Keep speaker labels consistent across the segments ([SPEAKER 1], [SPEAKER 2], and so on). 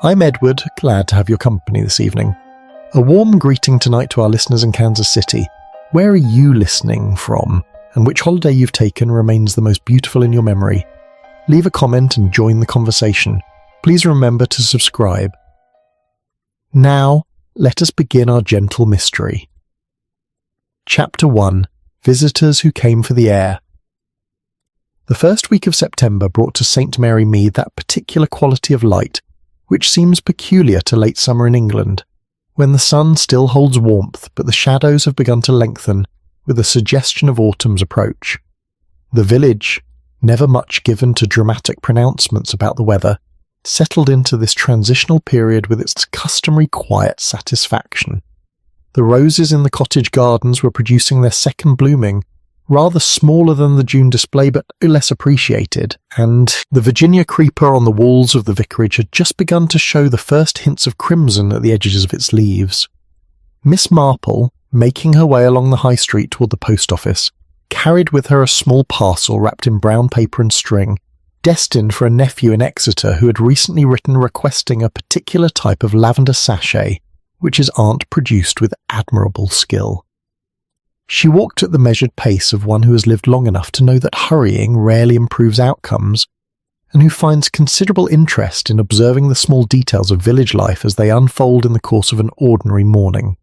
[SPEAKER 1] I'm Edward, glad to have your company this evening. A warm greeting tonight to our listeners in Kansas City. Where are you listening from, and which holiday you've taken remains the most beautiful in your memory? Leave a comment and join the conversation. Please remember to subscribe. Now, let us begin our gentle mystery. Chapter 1. Visitors Who Came for the Air. The first week of September brought to St. Mary Mead that particular quality of light which seems peculiar to late summer in England, when the sun still holds warmth but the shadows have begun to lengthen with a suggestion of autumn's approach. The village, never much given to dramatic pronouncements about the weather, settled into this transitional period with its customary quiet satisfaction. The roses in the cottage gardens were producing their second blooming, rather smaller than the June display but no less appreciated, and the Virginia creeper on the walls of the vicarage had just begun to show the first hints of crimson at the edges of its leaves. Miss Marple, making her way along the high street toward the post office, carried with her a small parcel wrapped in brown paper and string, destined for a nephew in Exeter who had recently written requesting a particular type of lavender sachet, which his aunt produced with admirable skill. She walked at the measured pace of one who has lived long enough to know that hurrying rarely improves outcomes, and who finds considerable interest in observing the small details of village life as they unfold in the course of an ordinary morning.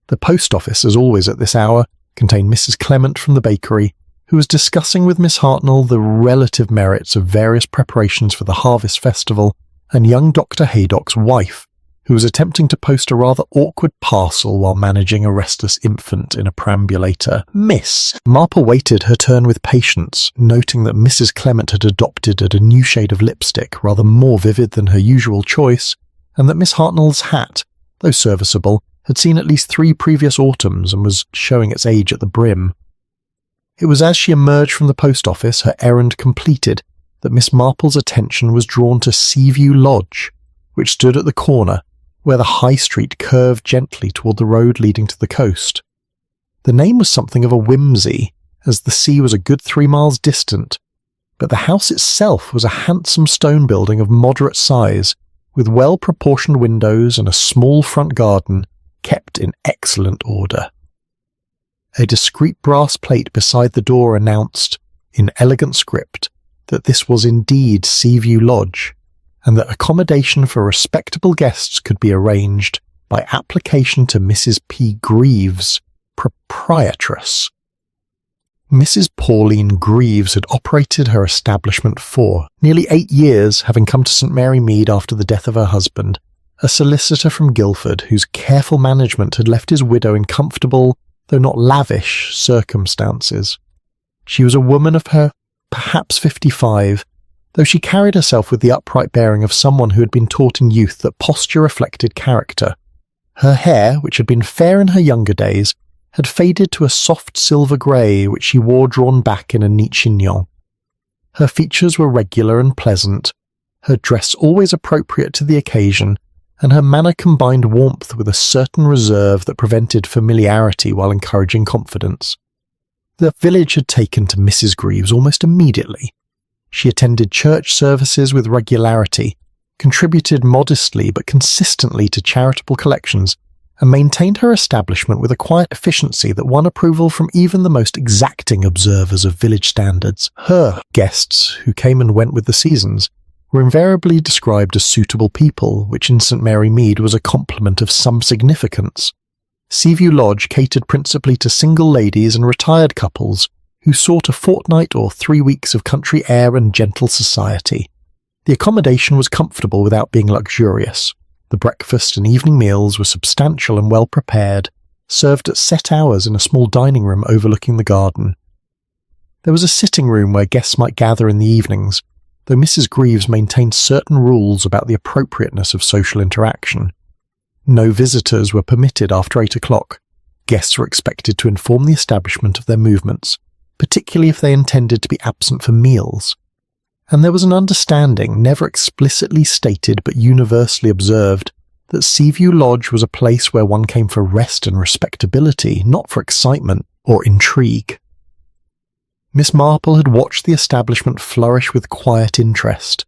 [SPEAKER 1] The post office, as always at this hour, contained Mrs. Clement from the bakery, who was discussing with Miss Hartnell the relative merits of various preparations for the harvest festival, and young Dr. Haydock's wife, who was attempting to post a rather awkward parcel while managing a restless infant in a perambulator. Miss Marple waited her turn with patience, noting that Mrs. Clement had adopted a new shade of lipstick, rather more vivid than her usual choice, and that Miss Hartnell's hat, though serviceable, had seen at least 3 previous autumns and was showing its age at the brim. It was as she emerged from the post office, her errand completed, that Miss Marple's attention was drawn to Seaview Lodge, which stood at the corner, where the high street curved gently toward the road leading to the coast. The name was something of a whimsy, as the sea was a good 3 miles distant, but the house itself was a handsome stone building of moderate size, with well-proportioned windows and a small front garden, kept in excellent order. A discreet brass plate beside the door announced, in elegant script, that this was indeed Seaview Lodge, and that accommodation for respectable guests could be arranged by application to Mrs. P. Greaves, proprietress. Mrs. Pauline Greaves had operated her establishment for nearly 8 years, having come to St. Mary Mead after the death of her husband, a solicitor from Guildford whose careful management had left his widow in comfortable, though not lavish, circumstances. She was a woman of her perhaps 55, though she carried herself with the upright bearing of someone who had been taught in youth that posture reflected character. Her hair, which had been fair in her younger days, had faded to a soft silver grey which she wore drawn back in a neat chignon. Her features were regular and pleasant, her dress always appropriate to the occasion, and her manner combined warmth with a certain reserve that prevented familiarity while encouraging confidence. The village had taken to Mrs. Greaves almost immediately. She attended church services with regularity, contributed modestly but consistently to charitable collections, and maintained her establishment with a quiet efficiency that won approval from even the most exacting observers of village standards. Her guests, who came and went with the seasons, were invariably described as suitable people, which in St. Mary Mead was a compliment of some significance. Seaview Lodge catered principally to single ladies and retired couples, who sought a fortnight or 3 weeks of country air and gentle society. The accommodation was comfortable without being luxurious. The breakfast and evening meals were substantial and well prepared, served at set hours in a small dining room overlooking the garden. There was a sitting room where guests might gather in the evenings, though Mrs. Greaves maintained certain rules about the appropriateness of social interaction. No visitors were permitted after 8 o'clock. Guests were expected to inform the establishment of their movements, particularly if they intended to be absent for meals. And there was an understanding, never explicitly stated but universally observed, that Seaview Lodge was a place where one came for rest and respectability, not for excitement or intrigue. Miss Marple had watched the establishment flourish with quiet interest.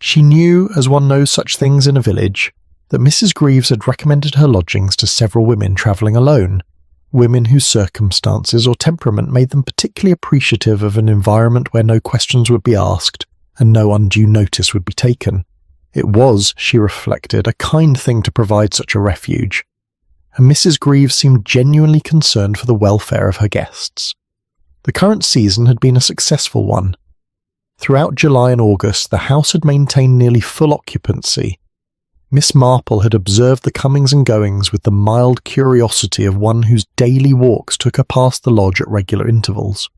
[SPEAKER 1] She knew, as one knows such things in a village, that Mrs. Greaves had recommended her lodgings to several women travelling alone, women whose circumstances or temperament made them particularly appreciative of an environment where no questions would be asked and no undue notice would be taken. It was, she reflected, a kind thing to provide such a refuge, and Mrs. Greaves seemed genuinely concerned for the welfare of her guests. The current season had been a successful one. Throughout July and August, the house had maintained nearly full occupancy. Miss Marple had observed the comings and goings with the mild curiosity of one whose daily walks took her past the lodge at regular intervals.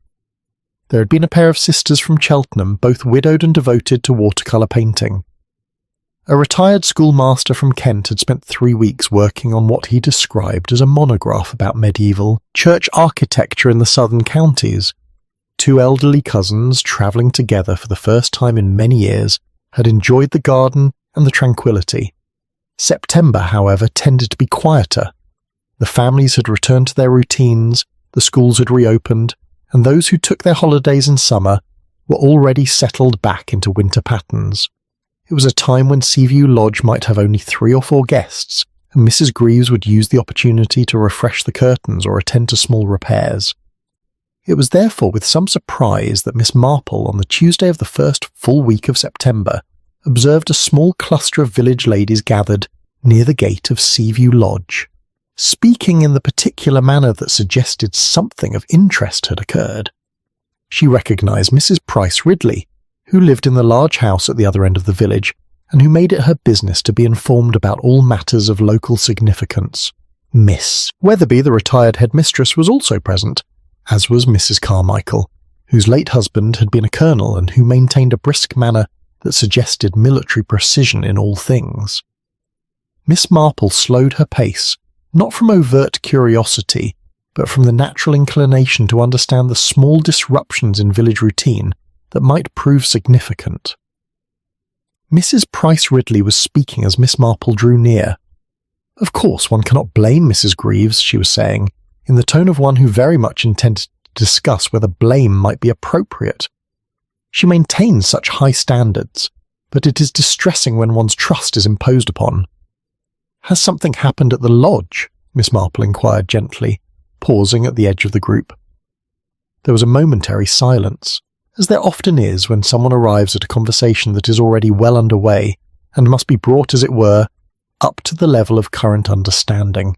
[SPEAKER 1] There had been a pair of sisters from Cheltenham, both widowed and devoted to watercolour painting. A retired schoolmaster from Kent had spent 3 weeks working on what he described as a monograph about medieval church architecture in the southern counties. 2 elderly cousins, travelling together for the first time in many years, had enjoyed the garden and the tranquillity. September, however, tended to be quieter. The families had returned to their routines, the schools had reopened, and those who took their holidays in summer were already settled back into winter patterns. It was a time when Seaview Lodge might have only 3 or 4 guests, and Mrs. Greaves would use the opportunity to refresh the curtains or attend to small repairs. It was therefore with some surprise that Miss Marple, on the Tuesday of the first full week of September, observed a small cluster of village ladies gathered near the gate of Seaview Lodge. Speaking in the particular manner that suggested something of interest had occurred. She recognised Mrs. Price Ridley, who lived in the large house at the other end of the village, and who made it her business to be informed about all matters of local significance. Miss Weatherby, the retired headmistress, was also present, as was Mrs. Carmichael, whose late husband had been a colonel and who maintained a brisk manner that suggested military precision in all things. Miss Marple slowed her pace, not from overt curiosity, but from the natural inclination to understand the small disruptions in village routine that might prove significant. Mrs. Price Ridley was speaking as Miss Marple drew near. Of course, one cannot blame Mrs. Greaves, she was saying, in the tone of one who very much intended to discuss whether blame might be appropriate. She maintains such high standards, but it is distressing when one's trust is imposed upon. Has something happened at the lodge? Miss Marple inquired gently, pausing at the edge of the group. There was a momentary silence, as there often is when someone arrives at a conversation that is already well underway and must be brought, as it were, up to the level of current understanding.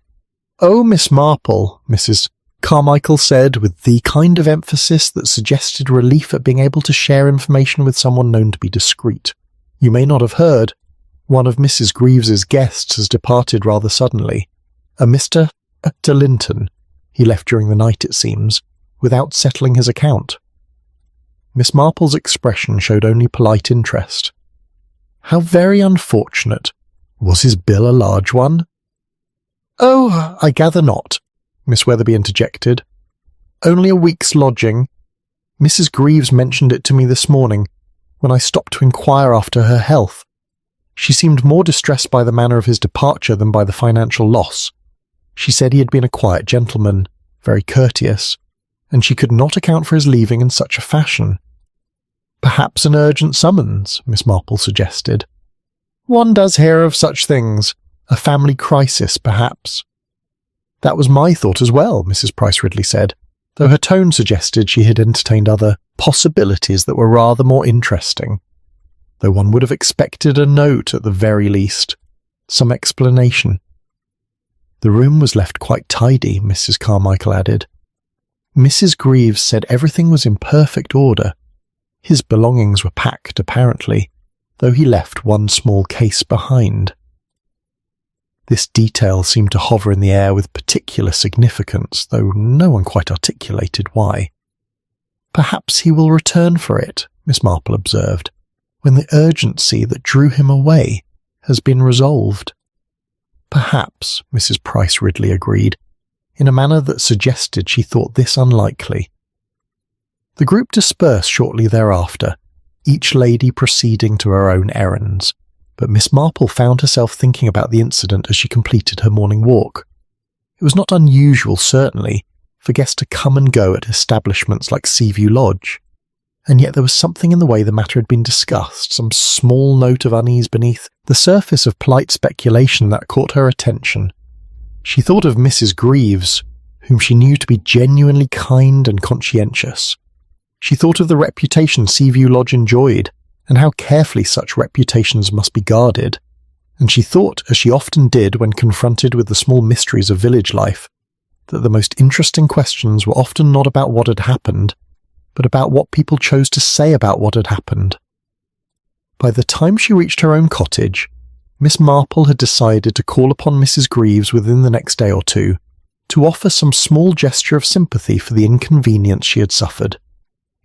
[SPEAKER 1] "Oh, Miss Marple," Mrs. Carmichael said with the kind of emphasis that suggested relief at being able to share information with someone known to be discreet. "You may not have heard. One of Mrs. Greaves's guests has departed rather suddenly. A Mr. de Linton. He left during the night, it seems, without settling his account." Miss Marple's expression showed only polite interest. "How very unfortunate. Was his bill a large one?" "Oh, I gather not," Miss Weatherby interjected. "Only a week's lodging. Mrs. Greaves mentioned it to me this morning, when I stopped to inquire after her health. She seemed more distressed by the manner of his departure than by the financial loss. She said he had been a quiet gentleman, very courteous, and she could not account for his leaving in such a fashion." "Perhaps an urgent summons," Miss Marple suggested. "One does hear of such things. A family crisis, perhaps." "That was my thought as well," Mrs. Price Ridley said, though her tone suggested she had entertained other possibilities that were rather more interesting. Though one would have expected a note at the very least, some explanation. "The room was left quite tidy," Mrs. Carmichael added. "Mrs. Greaves said everything was in perfect order. His belongings were packed, apparently, though he left one small case behind." This detail seemed to hover in the air with particular significance, though no one quite articulated why. "Perhaps he will return for it," Miss Marple observed, "when the urgency that drew him away has been resolved." "Perhaps," Mrs. Price Ridley agreed, in a manner that suggested she thought this unlikely. The group dispersed shortly thereafter, each lady proceeding to her own errands, but Miss Marple found herself thinking about the incident as she completed her morning walk. It was not unusual, certainly, for guests to come and go at establishments like Seaview Lodge. and yet there was something in the way the matter had been discussed, some small note of unease beneath the surface of polite speculation that caught her attention. She thought of Mrs. Greaves, whom she knew to be genuinely kind and conscientious. She thought of the reputation Seaview Lodge enjoyed, and how carefully such reputations must be guarded. And she thought, as she often did when confronted with the small mysteries of village life, that the most interesting questions were often not about what had happened, but about what people chose to say about what had happened. By the time she reached her own cottage, Miss Marple had decided to call upon Mrs. Greaves within the next day or two, to offer some small gesture of sympathy for the inconvenience she had suffered.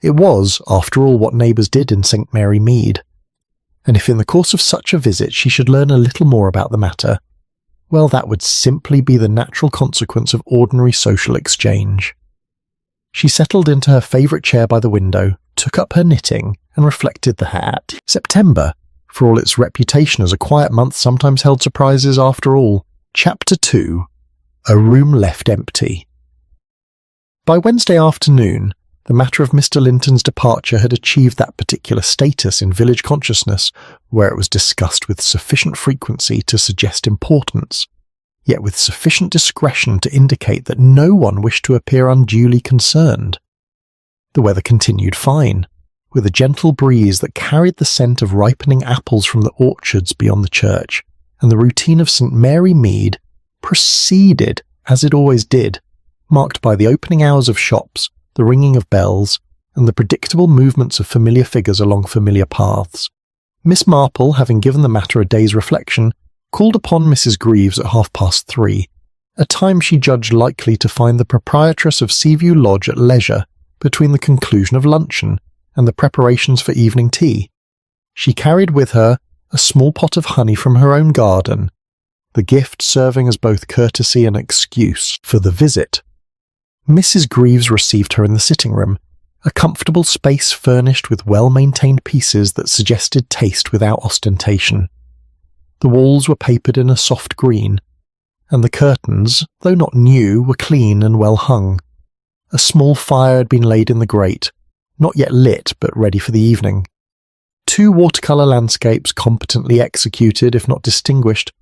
[SPEAKER 1] It was, after all, what neighbours did in St. Mary Mead, and if in the course of such a visit she should learn a little more about the matter, well, that would simply be the natural consequence of ordinary social exchange. She settled into her favourite chair by the window, took up her knitting, and reflected that September, for all its reputation as a quiet month, sometimes held surprises after all. Chapter 2. A Room Left Empty. By Wednesday afternoon, the matter of Mr. Linton's departure had achieved that particular status in village consciousness where it was discussed with sufficient frequency to suggest importance, yet with sufficient discretion to indicate that no one wished to appear unduly concerned. The weather continued fine, with a gentle breeze that carried the scent of ripening apples from the orchards beyond the church, and the routine of St. Mary Mead proceeded as it always did, marked by the opening hours of shops, the ringing of bells, and the predictable movements of familiar figures along familiar paths. Miss Marple, having given the matter a day's reflection, called upon Mrs. Greaves at 3:30, a time she judged likely to find the proprietress of Seaview Lodge at leisure between the conclusion of luncheon and the preparations for evening tea. She carried with her a small pot of honey from her own garden, the gift serving as both courtesy and excuse for the visit. Mrs. Greaves received her in the sitting-room, a comfortable space furnished with well-maintained pieces that suggested taste without ostentation. The walls were papered in a soft green, and the curtains, though not new, were clean and well hung. A small fire had been laid in the grate, not yet lit but ready for the evening. 2 watercolour landscapes, competently executed if not distinguished,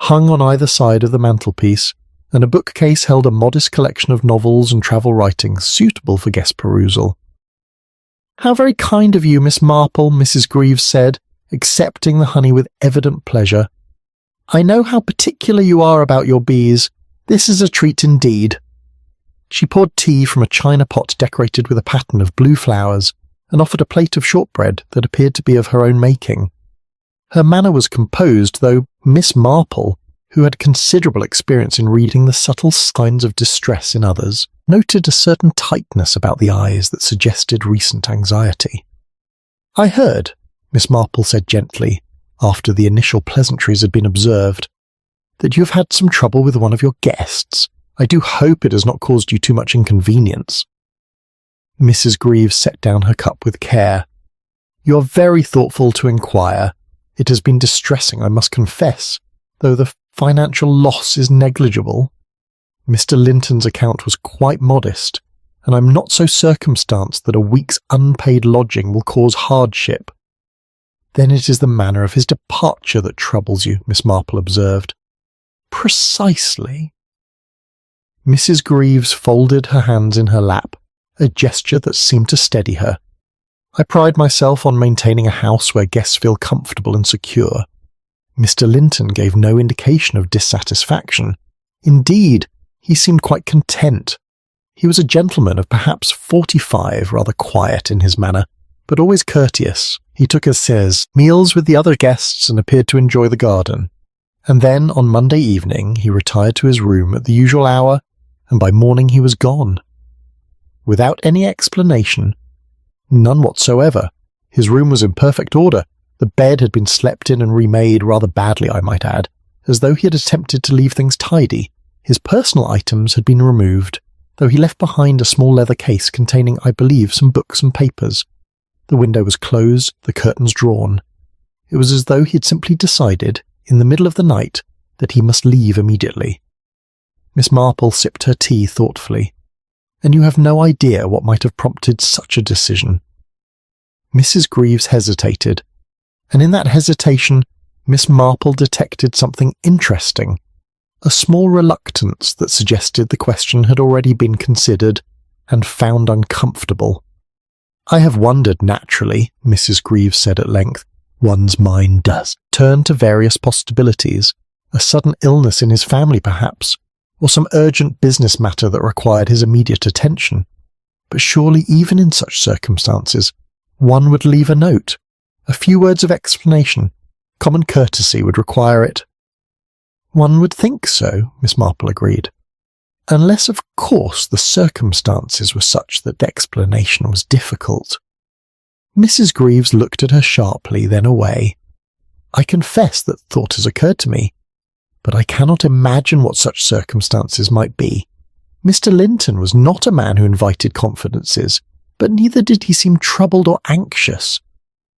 [SPEAKER 1] hung on either side of the mantelpiece, and a bookcase held a modest collection of novels and travel writings suitable for guest perusal. "How very kind of you, Miss Marple," Mrs. Greaves said, accepting the honey with evident pleasure. "I know how particular you are about your bees. This is a treat indeed." She poured tea from a china pot decorated with a pattern of blue flowers, and offered a plate of shortbread that appeared to be of her own making. Her manner was composed, though Miss Marple, who had considerable experience in reading the subtle signs of distress in others, noted a certain tightness about the eyes that suggested recent anxiety. "I heard," Miss Marple said gently, after the initial pleasantries had been observed, "that you have had some trouble with one of your guests. I do hope it has not caused you too much inconvenience." Mrs. Greaves set down her cup with care. "You are very thoughtful to inquire. It has been distressing, I must confess, though the financial loss is negligible. Mr. Linton's account was quite modest, and I'm not so circumstanced that a week's unpaid lodging will cause hardship." "Then it is the manner of his departure that troubles you," Miss Marple observed. "Precisely." Mrs. Greaves folded her hands in her lap, a gesture that seemed to steady her. "I pride myself on maintaining a house where guests feel comfortable and secure. Mr. Linton gave no indication of dissatisfaction. Indeed, he seemed quite content. He was a gentleman of perhaps 45, rather quiet in his manner, but always courteous. He took his meals with the other guests and appeared to enjoy the garden. And then, on Monday evening, he retired to his room at the usual hour, and by morning he was gone. Without any explanation. None whatsoever. His room was in perfect order. The bed had been slept in and remade rather badly, I might add, as though he had attempted to leave things tidy. His personal items had been removed, though he left behind a small leather case containing, I believe, some books and papers. The window was closed, the curtains drawn. It was as though he had simply decided, in the middle of the night, that he must leave immediately. Miss Marple sipped her tea thoughtfully. "And you have no idea what might have prompted such a decision?" Mrs. Greaves hesitated, and in that hesitation, Miss Marple detected something interesting, a small reluctance that suggested the question had already been considered and found uncomfortable. "I have wondered naturally," Mrs. Greaves said at length. "One's mind does turn to various possibilities, a sudden illness in his family perhaps, or some urgent business matter that required his immediate attention. But surely even in such circumstances, one would leave a note, a few words of explanation. Common courtesy would require it." "One would think so," Miss Marple agreed. "Unless, of course, the circumstances were such that explanation was difficult." Mrs. Greaves looked at her sharply, then away. "I confess that thought has occurred to me, but I cannot imagine what such circumstances might be. Mr. Linton was not a man who invited confidences, but neither did he seem troubled or anxious.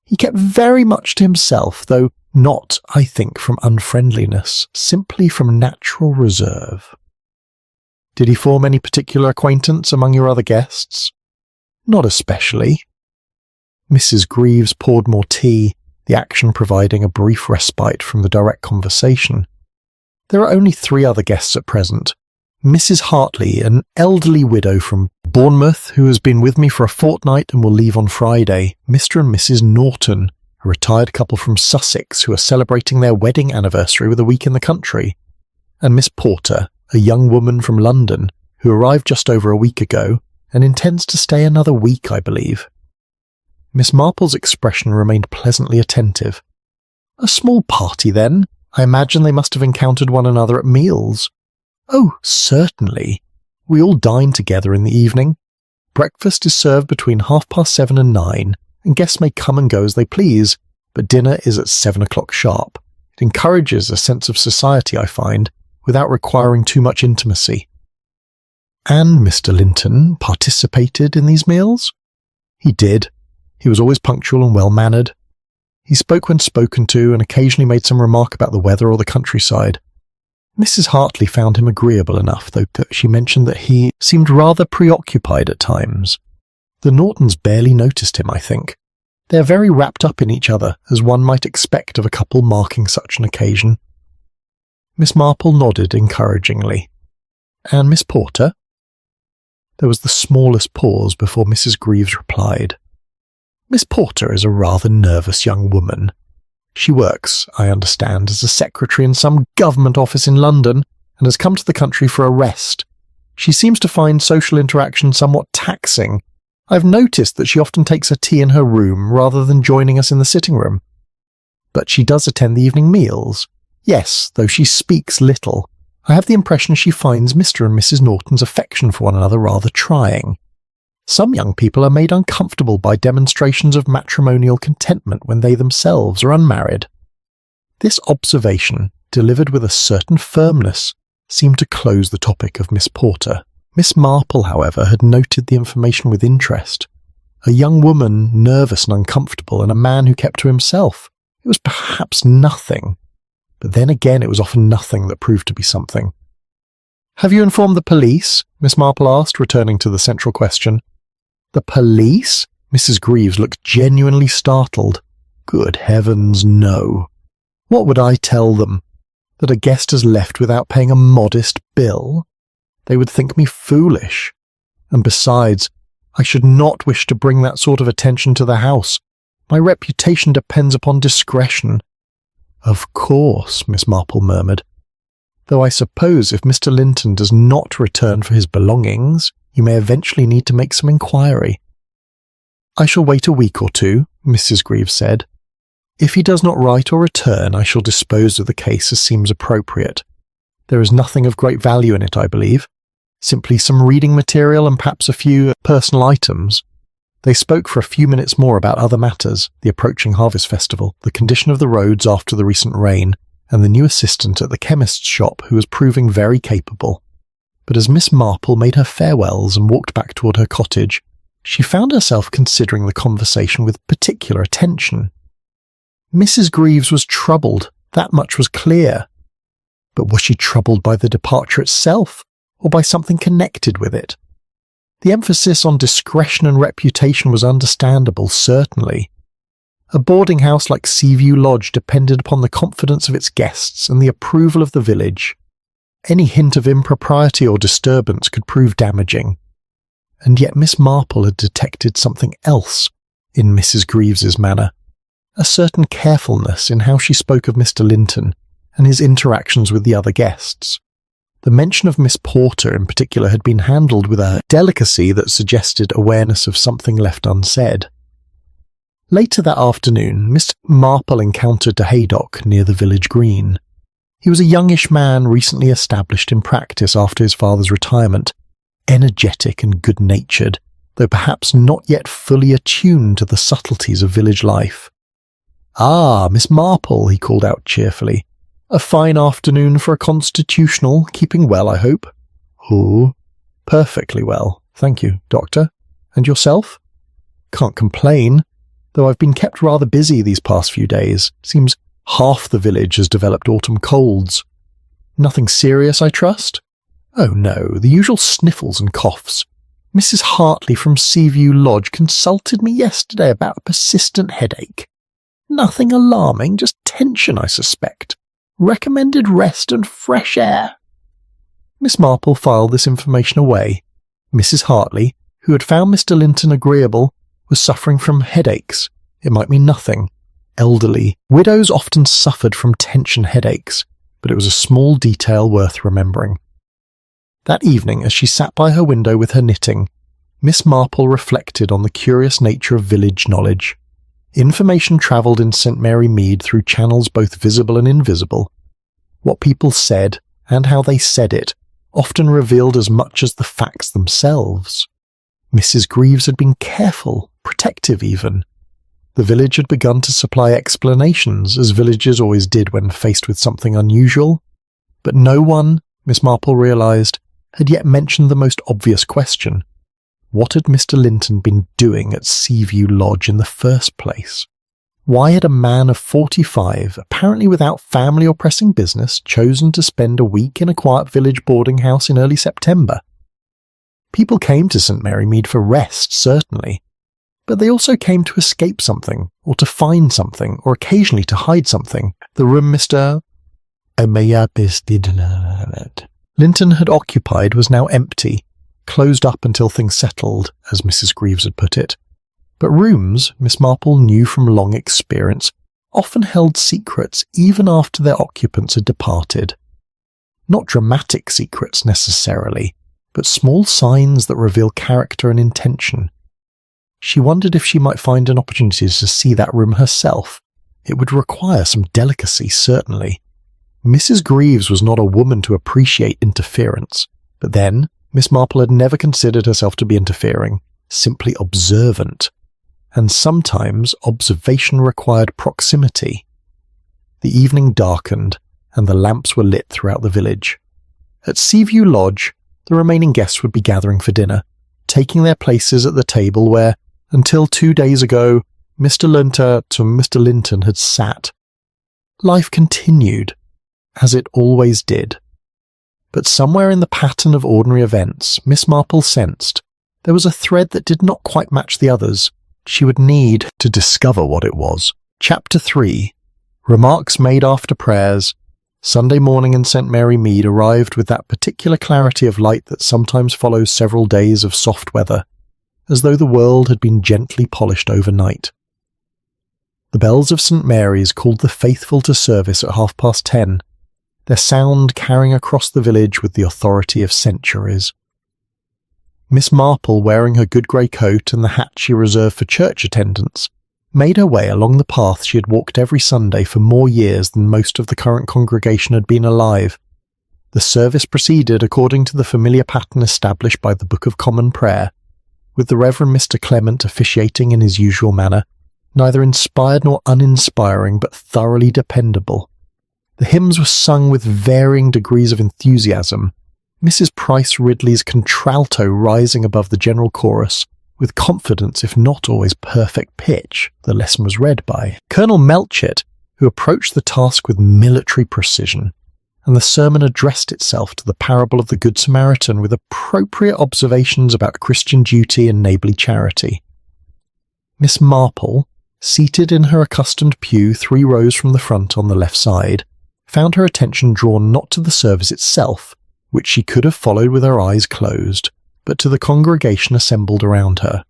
[SPEAKER 1] He kept very much to himself, though not, I think, from unfriendliness, simply from natural reserve." "Did he form any particular acquaintance among your other guests?" "Not especially." Mrs. Greaves poured more tea, the action providing a brief respite from the direct conversation. "There are only 3 other guests at present. Mrs. Hartley, an elderly widow from Bournemouth who has been with me for a fortnight and will leave on Friday, Mr. and Mrs. Norton, a retired couple from Sussex who are celebrating their wedding anniversary with a week in the country, and Miss Porter, a young woman from London who arrived just over a week ago and intends to stay another week, I believe." Miss Marple's expression remained pleasantly attentive. "A small party, then? I imagine they must have encountered one another at meals." "Oh, certainly. We all dine together in the evening. Breakfast is served between 7:30 and 9, and guests may come and go as they please, but dinner is at 7 o'clock sharp. It encourages a sense of society, I find, without requiring too much intimacy." "And Mr. Linton participated in these meals?" "He did. He was always punctual and well-mannered. He spoke when spoken to, and occasionally made some remark about the weather or the countryside. Mrs. Hartley found him agreeable enough, though she mentioned that he seemed rather preoccupied at times. The Nortons barely noticed him, I think. They are very wrapped up in each other, as one might expect of a couple marking such an occasion." Miss Marple nodded encouragingly. "And Miss Porter?" There was the smallest pause before Mrs. Greaves replied. "Miss Porter is a rather nervous young woman. She works, I understand, as a secretary in some government office in London and has come to the country for a rest. She seems to find social interaction somewhat taxing. I've noticed that she often takes her tea in her room rather than joining us in the sitting room. But she does attend the evening meals. Yes, though she speaks little. I have the impression she finds Mr. and Mrs. Norton's affection for one another rather trying. Some young people are made uncomfortable by demonstrations of matrimonial contentment when they themselves are unmarried." This observation, delivered with a certain firmness, seemed to close the topic of Miss Porter. Miss Marple, however, had noted the information with interest. A young woman, nervous and uncomfortable, and a man who kept to himself. It was perhaps nothing. But then again, it was often nothing that proved to be something. "Have you informed the police?" Miss Marple asked, returning to the central question. "The police?" Mrs. Greaves looked genuinely startled. "Good heavens, no. What would I tell them? That a guest has left without paying a modest bill? They would think me foolish. And besides, I should not wish to bring that sort of attention to the house. My reputation depends upon discretion." "Of course," Miss Marple murmured. "Though I suppose if Mr. Linton does not return for his belongings, you may eventually need to make some inquiry." "I shall wait a week or 2, Mrs. Greaves said. "If he does not write or return, I shall dispose of the case as seems appropriate. There is nothing of great value in it, I believe. Simply some reading material and perhaps a few personal items." They spoke for a few minutes more about other matters, the approaching harvest festival, the condition of the roads after the recent rain, and the new assistant at the chemist's shop who was proving very capable. But as Miss Marple made her farewells and walked back toward her cottage, she found herself considering the conversation with particular attention. Mrs. Greaves was troubled, that much was clear. But was she troubled by the departure itself, or by something connected with it? The emphasis on discretion and reputation was understandable, certainly, A boarding house like Seaview Lodge depended upon the confidence of its guests and the approval of the village. Any hint of impropriety or disturbance could prove damaging. And yet Miss Marple had detected something else in Mrs. Greaves's manner, a certain carefulness in how she spoke of Mr. Linton and his interactions with the other guests. The mention of Miss Porter in particular had been handled with a delicacy that suggested awareness of something left unsaid. Later that afternoon, Mr. Marple encountered de Haydock near the village green. He was a youngish man recently established in practice after his father's retirement, energetic and good-natured, though perhaps not yet fully attuned to the subtleties of village life. "Ah, Miss Marple," he called out cheerfully. "A fine afternoon for a constitutional, keeping well, I hope?" "Oh, perfectly well, thank you, Doctor. And yourself?" "Can't complain, though I've been kept rather busy these past few days. Seems half the village has developed autumn colds." "Nothing serious, I trust?" "Oh no, the usual sniffles and coughs. Mrs. Hartley from Seaview Lodge consulted me yesterday about a persistent headache. Nothing alarming, just tension, I suspect. Recommended rest and fresh air." Miss Marple filed this information away. Mrs. Hartley, who had found Mr. Linton agreeable, was suffering from headaches. It might mean nothing. Elderly widows often suffered from tension headaches, but it was a small detail worth remembering. That evening, as she sat by her window with her knitting, Miss Marple reflected on the curious nature of village knowledge. Information travelled in St. Mary Mead through channels both visible and invisible. What people said, and how they said it, often revealed as much as the facts themselves. Mrs. Greaves had been careful, protective even. The village had begun to supply explanations, as villages always did when faced with something unusual. But no one, Miss Marple realised, had yet mentioned the most obvious question. What had Mr. Linton been doing at Seaview Lodge in the first place? Why had a man of 45, apparently without family or pressing business, chosen to spend a week in a quiet village boarding house in early September? People came to St. Mary Mead for rest, certainly, but they also came to escape something, or to find something, or occasionally to hide something. The room Mr. Linton had occupied was now empty, closed up until things settled, as Mrs. Greaves had put it. But rooms, Miss Marple knew from long experience, often held secrets even after their occupants had departed. Not dramatic secrets necessarily, but small signs that reveal character and intention. She wondered if she might find an opportunity to see that room herself. It would require some delicacy, certainly. Mrs. Greaves was not a woman to appreciate interference, but then Miss Marple had never considered herself to be interfering, simply observant. And sometimes observation required proximity. The evening darkened, and the lamps were lit throughout the village. At Seaview Lodge, the remaining guests would be gathering for dinner, taking their places at the table where, until 2 days ago, Mr. Linton had sat. Life continued, as it always did. But somewhere in the pattern of ordinary events, Miss Marple sensed there was a thread that did not quite match the others. She would need to discover what it was. Chapter 3. Remarks made after prayers. Sunday morning in St. Mary Mead arrived with that particular clarity of light that sometimes follows several days of soft weather, as though the world had been gently polished overnight. The bells of St. Mary's called the faithful to service at 10:30, their sound carrying across the village with the authority of centuries. Miss Marple, wearing her good grey coat and the hat she reserved for church attendance, made her way along the path she had walked every Sunday for more years than most of the current congregation had been alive. The service proceeded according to the familiar pattern established by the Book of Common Prayer, with the Reverend Mr. Clement officiating in his usual manner, neither inspired nor uninspiring, but thoroughly dependable. The hymns were sung with varying degrees of enthusiasm, Mrs. Price Ridley's contralto rising above the general chorus, with confidence if not always perfect pitch, the lesson was read by Colonel Melchett, who approached the task with military precision, and the sermon addressed itself to the parable of the Good Samaritan with appropriate observations about Christian duty and neighbourly charity. Miss Marple, seated in her accustomed pew 3 rows from the front on the left side, found her attention drawn not to the service itself, which she could have followed with her eyes closed, but to the congregation assembled around her.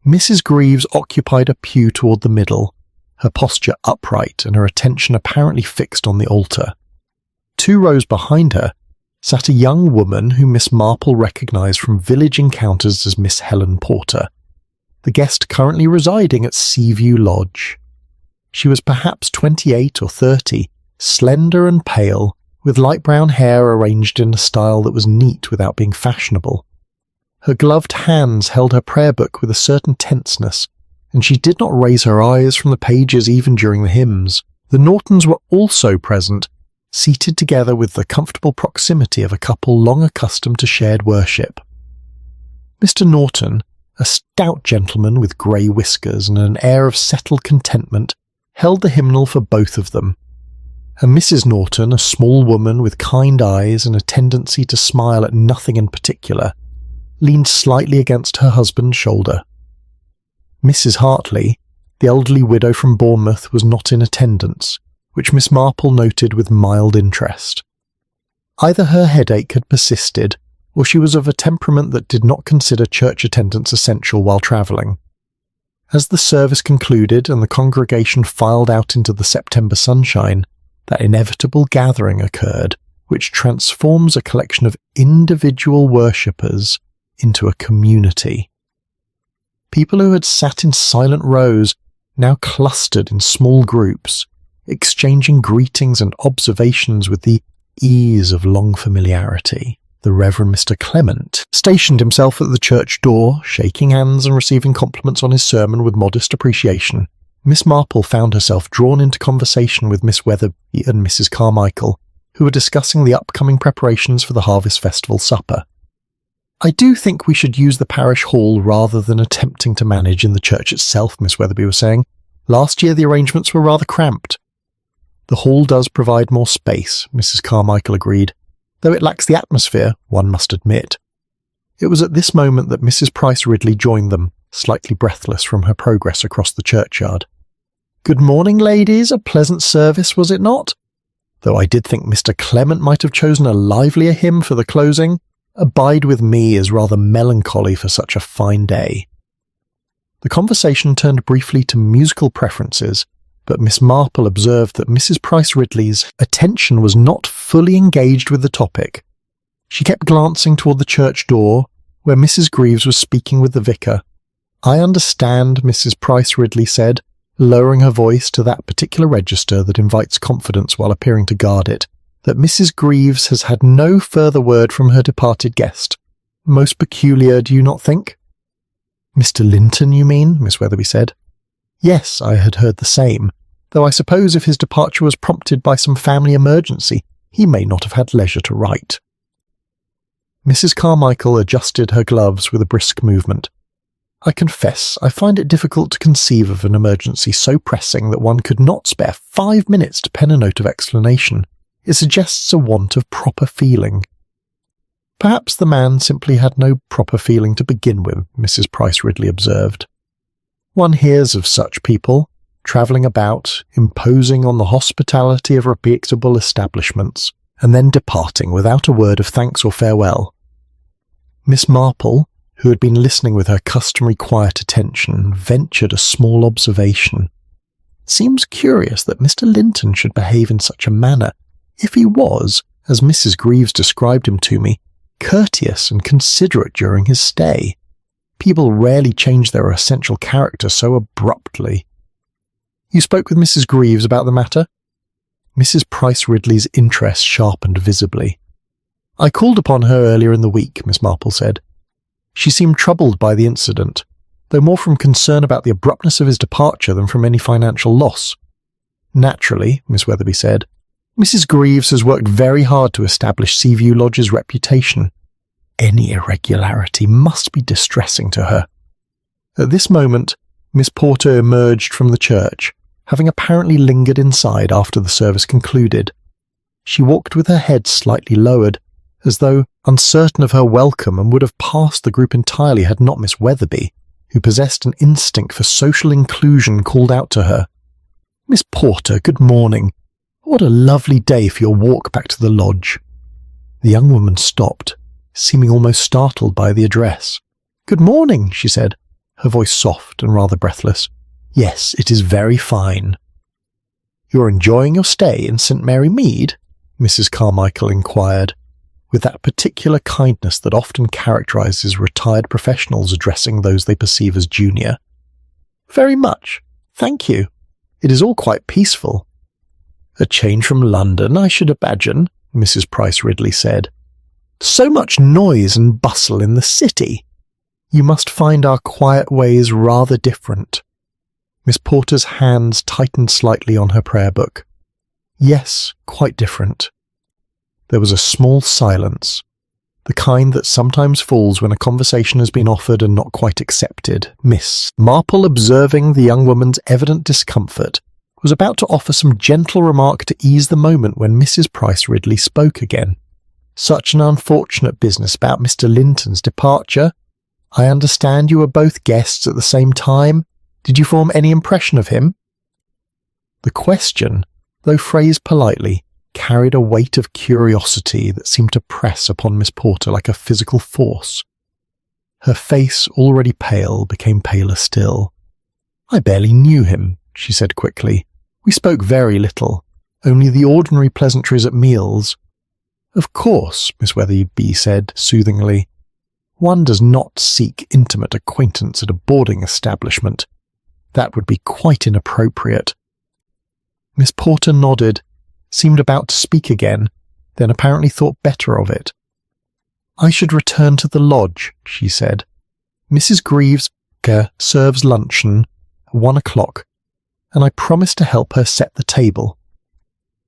[SPEAKER 1] Mrs. Greaves occupied a pew toward the middle, her posture upright and her attention apparently fixed on the altar. 2 rows behind her sat a young woman whom Miss Marple recognised from village encounters as Miss Helen Porter, the guest currently residing at Seaview Lodge. She was perhaps 28 or 30, slender and pale, with light brown hair arranged in a style that was neat without being fashionable. Her gloved hands held her prayer book with a certain tenseness, and she did not raise her eyes from the pages even during the hymns. The Nortons were also present, seated together with the comfortable proximity of a couple long accustomed to shared worship. Mr. Norton, a stout gentleman with grey whiskers and an air of settled contentment, held the hymnal for both of them, and Mrs. Norton, a small woman with kind eyes and a tendency to smile at nothing in particular, leaned slightly against her husband's shoulder. Mrs. Hartley, the elderly widow from Bournemouth, was not in attendance, which Miss Marple noted with mild interest. Either her headache had persisted, or she was of a temperament that did not consider church attendance essential while travelling. As the service concluded and the congregation filed out into the September sunshine, that inevitable gathering occurred, which transforms a collection of individual worshippers into a community. People who had sat in silent rows now clustered in small groups, exchanging greetings and observations with the ease of long familiarity. The Reverend Mr. Clement stationed himself at the church door, shaking hands and receiving compliments on his sermon with modest appreciation. Miss Marple found herself drawn into conversation with Miss Wetherby and Mrs. Carmichael, who were discussing the upcoming preparations for the Harvest Festival supper. "I do think we should use the parish hall rather than attempting to manage in the church itself," Miss Wetherby was saying. "Last year the arrangements were rather cramped." "The hall does provide more space," Mrs. Carmichael agreed, "though it lacks the atmosphere, one must admit." It was at this moment that Mrs. Price Ridley joined them, slightly breathless from her progress across the churchyard. "Good morning, ladies. A pleasant service, was it not? Though I did think Mr. Clement might have chosen a livelier hymn for the closing. 'Abide with me' is rather melancholy for such a fine day." The conversation turned briefly to musical preferences, but Miss Marple observed that Mrs. Price Ridley's attention was not fully engaged with the topic. She kept glancing toward the church door, where Mrs. Greaves was speaking with the vicar. "I understand," Mrs. Price Ridley said, lowering her voice to that particular register that invites confidence while appearing to guard it, "that Mrs. Greaves has had no further word from her departed guest. Most peculiar, do you not think?" "Mr. Linton, you mean?" Miss Wetherby said. "Yes, I had heard the same, though I suppose if his departure was prompted by some family emergency, he may not have had leisure to write." Mrs. Carmichael adjusted her gloves with a brisk movement. "I confess I find it difficult to conceive of an emergency so pressing that one could not spare 5 minutes to pen a note of explanation. It suggests a want of proper feeling." "Perhaps the man simply had no proper feeling to begin with," Mrs. Price Ridley observed. "One hears of such people, travelling about, imposing on the hospitality of reputable establishments, and then departing without a word of thanks or farewell." Miss Marple, who had been listening with her customary quiet attention, ventured a small observation. "It seems curious that Mr. Linton should behave in such a manner, if he was, as Mrs. Greaves described him to me, courteous and considerate during his stay. People rarely change their essential character so abruptly." "You spoke with Mrs. Greaves about the matter?" Mrs. Price Ridley's interest sharpened visibly. "I called upon her earlier in the week," Miss Marple said. "She seemed troubled by the incident, though more from concern about the abruptness of his departure than from any financial loss." "Naturally," Miss Wetherby said. "Mrs. Greaves has worked very hard to establish Seaview Lodge's reputation. Any irregularity must be distressing to her." At this moment, Miss Porter emerged from the church, having apparently lingered inside after the service concluded. She walked with her head slightly lowered, as though uncertain of her welcome, and would have passed the group entirely had not Miss Wetherby, who possessed an instinct for social inclusion, called out to her, "Miss Porter, good morning. What a lovely day for your walk back to the lodge." The young woman stopped, seeming almost startled by the address. "Good morning," she said, her voice soft and rather breathless. "Yes, it is very fine." "You're enjoying your stay in St. Mary Mead?" Mrs. Carmichael inquired, with that particular kindness that often characterises retired professionals addressing those they perceive as junior. "Very much, thank you. It is all quite peaceful." "A change from London, I should imagine," Mrs. Price Ridley said. "So much noise and bustle in the city. You must find our quiet ways rather different." Miss Porter's hands tightened slightly on her prayer book. "Yes, quite different." There was a small silence, the kind that sometimes falls when a conversation has been offered and not quite accepted. Miss Marple, observing the young woman's evident discomfort, was about to offer some gentle remark to ease the moment when Mrs. Price Ridley spoke again. "Such an unfortunate business about Mr. Linton's departure. I understand you were both guests at the same time. Did you form any impression of him?" The question, though phrased politely, carried a weight of curiosity that seemed to press upon Miss Porter like a physical force. Her face, already pale, became paler still. "I barely knew him," she said quickly. "We spoke very little, only the ordinary pleasantries at meals." "Of course," Miss Weatherby said soothingly, "one does not seek intimate acquaintance at a boarding establishment. That would be quite inappropriate." Miss Porter nodded, seemed about to speak again, then apparently thought better of it. "I should return to the lodge," she said. "Mrs. Greaves serves luncheon at 1:00, and I promised to help her set the table."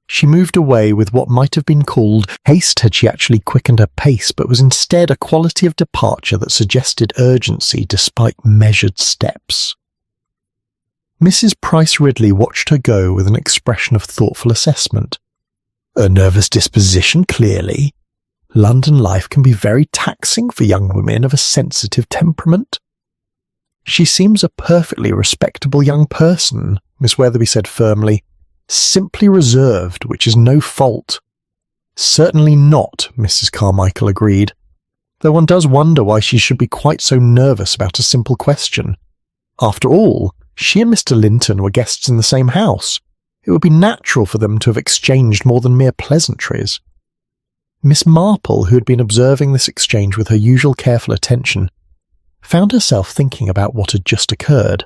[SPEAKER 1] She moved away with what might have been called haste had she actually quickened her pace, but was instead a quality of departure that suggested urgency despite measured steps. Mrs. Price Ridley watched her go with an expression of thoughtful assessment. "A nervous disposition, clearly. London life can be very taxing for young women of a sensitive temperament." "She seems a perfectly respectable young person," Miss Weatherby said firmly. "Simply reserved, which is no fault." "Certainly not," Mrs. Carmichael agreed, "though one does wonder why she should be quite so nervous about a simple question. After all, she and Mr. Linton were guests in the same house. It would be natural for them to have exchanged more than mere pleasantries." Miss Marple, who had been observing this exchange with her usual careful attention, found herself thinking about what had just occurred.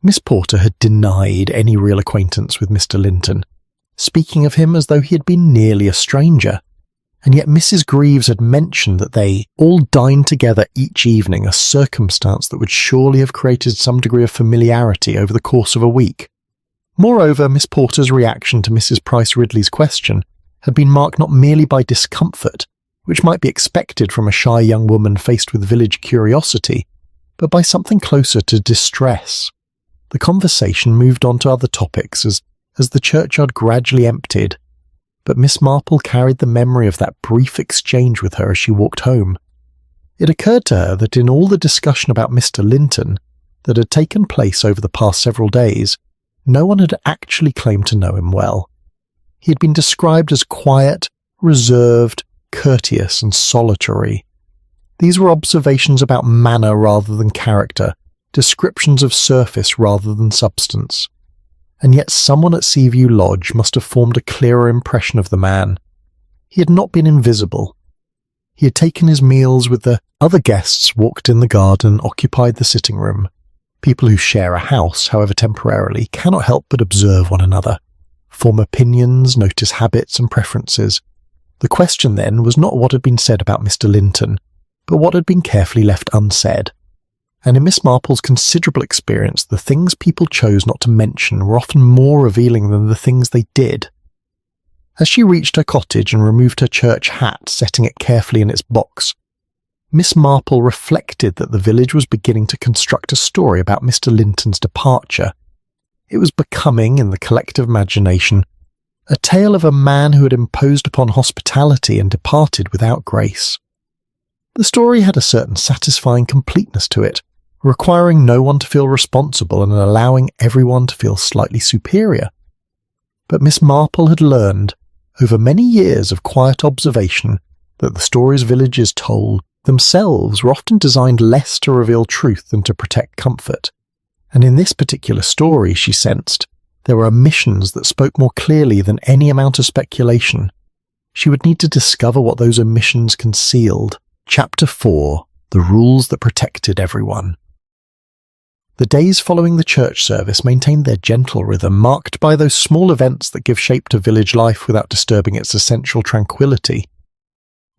[SPEAKER 1] Miss Porter had denied any real acquaintance with Mr. Linton, speaking of him as though he had been nearly a stranger, and yet Mrs. Greaves had mentioned that they all dined together each evening, a circumstance that would surely have created some degree of familiarity over the course of a week. Moreover, Miss Porter's reaction to Mrs. Price Ridley's question had been marked not merely by discomfort, which might be expected from a shy young woman faced with village curiosity, but by something closer to distress. The conversation moved on to other topics as the churchyard gradually emptied, but Miss Marple carried the memory of that brief exchange with her as she walked home. It occurred to her that in all the discussion about Mr. Linton that had taken place over the past several days, no one had actually claimed to know him well. He had been described as quiet, reserved, courteous, and solitary. These were observations about manner rather than character, descriptions of surface rather than substance. And yet someone at Seaview Lodge must have formed a clearer impression of the man. He had not been invisible. He had taken his meals with the other guests, walked in the garden, occupied the sitting room. People who share a house, however temporarily, cannot help but observe one another, form opinions, notice habits and preferences. The question then was not what had been said about Mr. Linton, but what had been carefully left unsaid. And in Miss Marple's considerable experience, the things people chose not to mention were often more revealing than the things they did. As she reached her cottage and removed her church hat, setting it carefully in its box, Miss Marple reflected that the village was beginning to construct a story about Mr. Linton's departure. It was becoming, in the collective imagination, a tale of a man who had imposed upon hospitality and departed without grace. The story had a certain satisfying completeness to it, requiring no one to feel responsible and allowing everyone to feel slightly superior. But Miss Marple had learned, over many years of quiet observation, that the stories villagers told themselves were often designed less to reveal truth than to protect comfort. And in this particular story, she sensed, there were omissions that spoke more clearly than any amount of speculation. She would need to discover what those omissions concealed. Chapter 4. The Rules That Protected Everyone. The days following the church service maintained their gentle rhythm, marked by those small events that give shape to village life without disturbing its essential tranquility.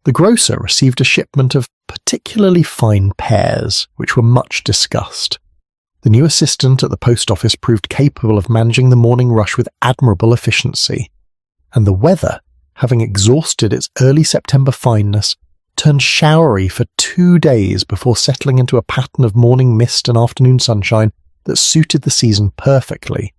[SPEAKER 1] The grocer received a shipment of particularly fine pears, which were much discussed. The new assistant at the post office proved capable of managing the morning rush with admirable efficiency, and the weather, having exhausted its early September fineness, turned showery for 2 days before settling into a pattern of morning mist and afternoon sunshine that suited the season perfectly.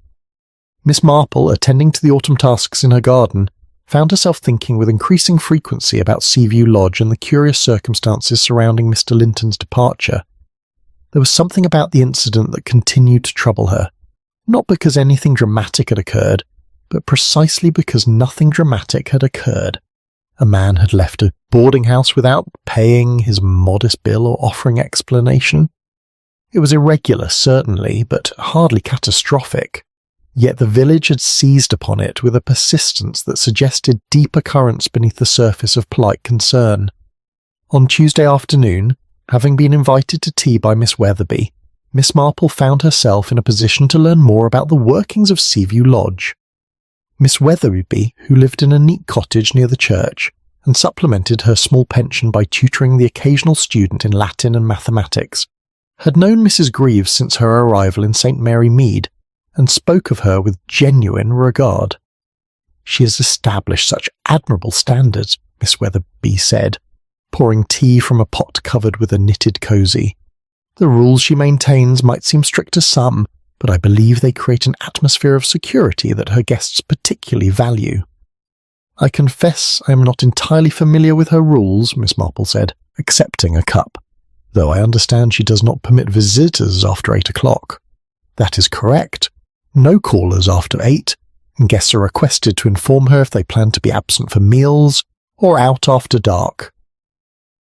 [SPEAKER 1] Miss Marple, attending to the autumn tasks in her garden, found herself thinking with increasing frequency about Seaview Lodge and the curious circumstances surrounding Mr. Linton's departure. There was something about the incident that continued to trouble her, not because anything dramatic had occurred, but precisely because nothing dramatic had occurred. A man had left a boarding house without paying his modest bill or offering explanation. It was irregular, certainly, but hardly catastrophic. Yet the village had seized upon it with a persistence that suggested deeper currents beneath the surface of polite concern. On Tuesday afternoon, having been invited to tea by Miss Weatherby, Miss Marple found herself in a position to learn more about the workings of Seaview Lodge. Miss Weatherby, who lived in a neat cottage near the church, and supplemented her small pension by tutoring the occasional student in Latin and mathematics, had known Mrs. Greaves since her arrival in St. Mary Mead, and spoke of her with genuine regard. "She has established such admirable standards," Miss Weatherby said, pouring tea from a pot covered with a knitted cosy. "The rules she maintains might seem strict to some, but I believe they create an atmosphere of security that her guests particularly value." "I confess I am not entirely familiar with her rules," Miss Marple said, accepting a cup, "though I understand she does not permit visitors after 8 o'clock. "That is correct. No callers after 8, and guests are requested to inform her if they plan to be absent for meals or out after dark.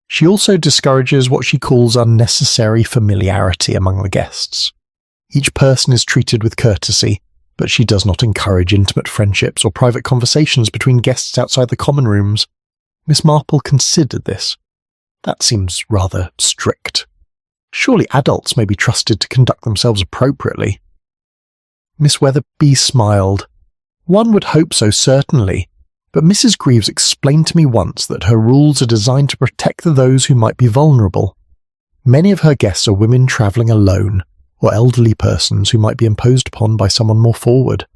[SPEAKER 1] She also discourages what she calls unnecessary familiarity among the guests. Each person is treated with courtesy, but she does not encourage intimate friendships or private conversations between guests outside the common rooms." Miss Marple considered this. That seems rather strict. Surely adults may be trusted to conduct themselves appropriately. Miss Weatherby smiled. "One would hope so, certainly, but Mrs. Greaves explained to me once that her rules are designed to protect those who might be vulnerable. Many of her guests are women travelling alone, or elderly persons who might be imposed upon by someone more forward.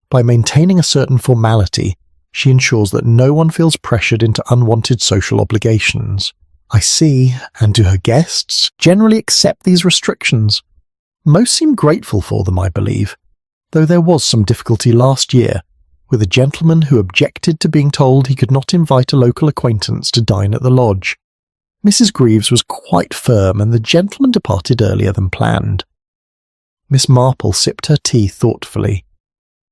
[SPEAKER 1] By maintaining a certain formality, she ensures that no one feels pressured into unwanted social obligations." "I see, and do her guests generally accept these restrictions?" "Most seem grateful for them, I believe, though there was some difficulty last year, with a gentleman who objected to being told he could not invite a local acquaintance to dine at the lodge. Mrs. Greaves was quite firm, and the gentleman departed earlier than planned." Miss Marple sipped her tea thoughtfully.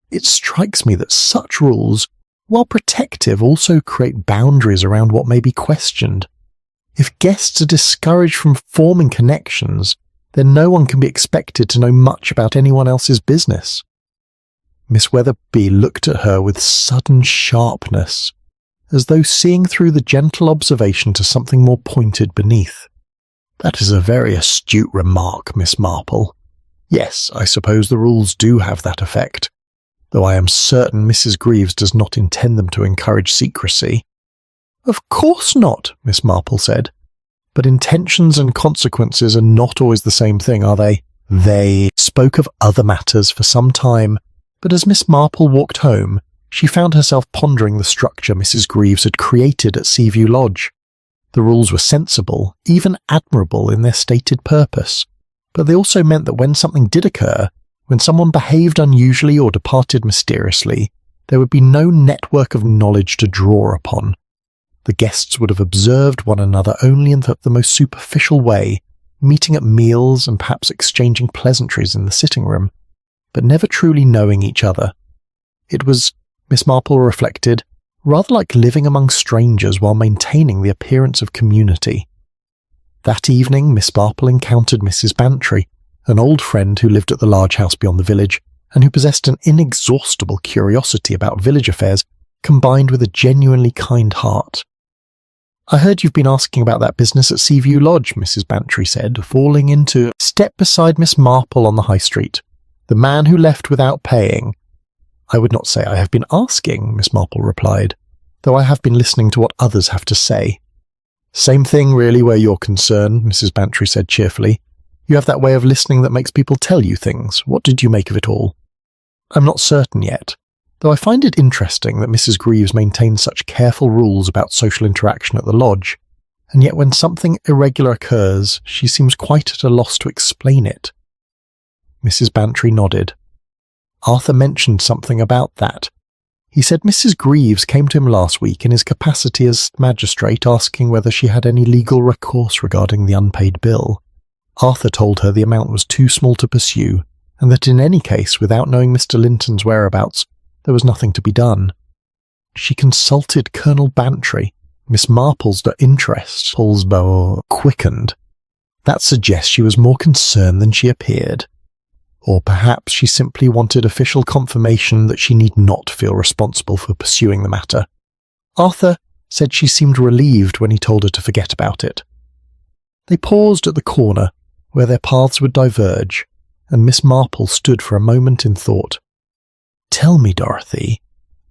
[SPEAKER 1] "It strikes me that such rules, while protective, also create boundaries around what may be questioned. If guests are discouraged from forming connections, then no one can be expected to know much about anyone else's business." Miss Weatherby looked at her with sudden sharpness, as though seeing through the gentle observation to something more pointed beneath. "That is a very astute remark, Miss Marple. Yes, I suppose the rules do have that effect, though I am certain Mrs. Greaves does not intend them to encourage secrecy." "Of course not," Miss Marple said. "But intentions and consequences are not always the same thing, are they?" They spoke of other matters for some time, but as Miss Marple walked home, she found herself pondering the structure Mrs. Greaves had created at Seaview Lodge. The rules were sensible, even admirable in their stated purpose, but they also meant that when something did occur, when someone behaved unusually or departed mysteriously, there would be no network of knowledge to draw upon. The guests would have observed one another only in the most superficial way, meeting at meals and perhaps exchanging pleasantries in the sitting room, but never truly knowing each other. It was, Miss Marple reflected, rather like living among strangers while maintaining the appearance of community. That evening, Miss Marple encountered Mrs. Bantry, an old friend who lived at the large house beyond the village, and who possessed an inexhaustible curiosity about village affairs combined with a genuinely kind heart. "I heard you've been asking about that business at Seaview Lodge," Mrs. Bantry said, falling into step beside Miss Marple on the high street. "The man who left without paying." "I would not say I have been asking," Miss Marple replied, "though I have been listening to what others have to say." "Same thing, really, where you're concerned," Mrs. Bantry said cheerfully. "You have that way of listening that makes people tell you things. What did you make of it all?" "I'm not certain yet, though I find it interesting that Mrs. Greaves maintains such careful rules about social interaction at the lodge, and yet when something irregular occurs, she seems quite at a loss to explain it." Mrs. Bantry nodded. "Arthur mentioned something about that. He said Mrs. Greaves came to him last week in his capacity as magistrate asking whether she had any legal recourse regarding the unpaid bill. Arthur told her the amount was too small to pursue, and that in any case, without knowing Mr. Linton's whereabouts, there was nothing to be done. She consulted Colonel Bantry. Miss Marple's interest quickened. That suggests she was more concerned than she appeared. Or perhaps she simply wanted official confirmation that she need not feel responsible for pursuing the matter. Arthur said she seemed relieved when he told her to forget about it. They paused at the corner where their paths would diverge, and Miss Marple stood for a moment in thought. "Tell me, Dorothy,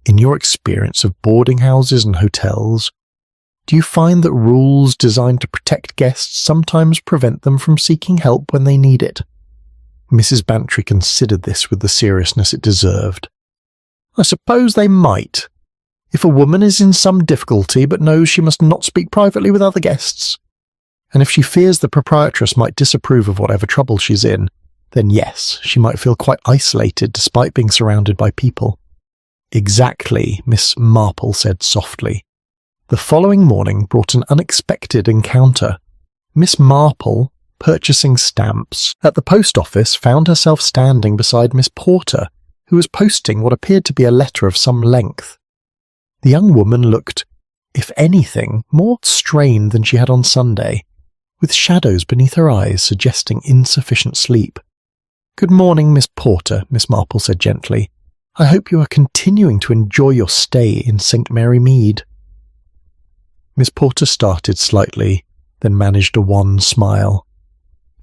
[SPEAKER 1] in your experience of boarding houses and hotels, do you find that rules designed to protect guests sometimes prevent them from seeking help when they need it?" Mrs. Bantry considered this with the seriousness it deserved. "I suppose they might. If a woman is in some difficulty but knows she must not speak privately with other guests, and if she fears the proprietress might disapprove of whatever trouble she's in, then yes, she might feel quite isolated despite being surrounded by people." "Exactly," Miss Marple said softly. The following morning brought an unexpected encounter. Miss Marple, purchasing stamps at the post office, found herself standing beside Miss Porter, who was posting what appeared to be a letter of some length. The young woman looked, if anything, more strained than she had on Sunday, with shadows beneath her eyes suggesting insufficient sleep. "Good morning, Miss Porter," Miss Marple said gently. "I hope you are continuing to enjoy your stay in St. Mary Mead." Miss Porter started slightly, then managed a wan smile.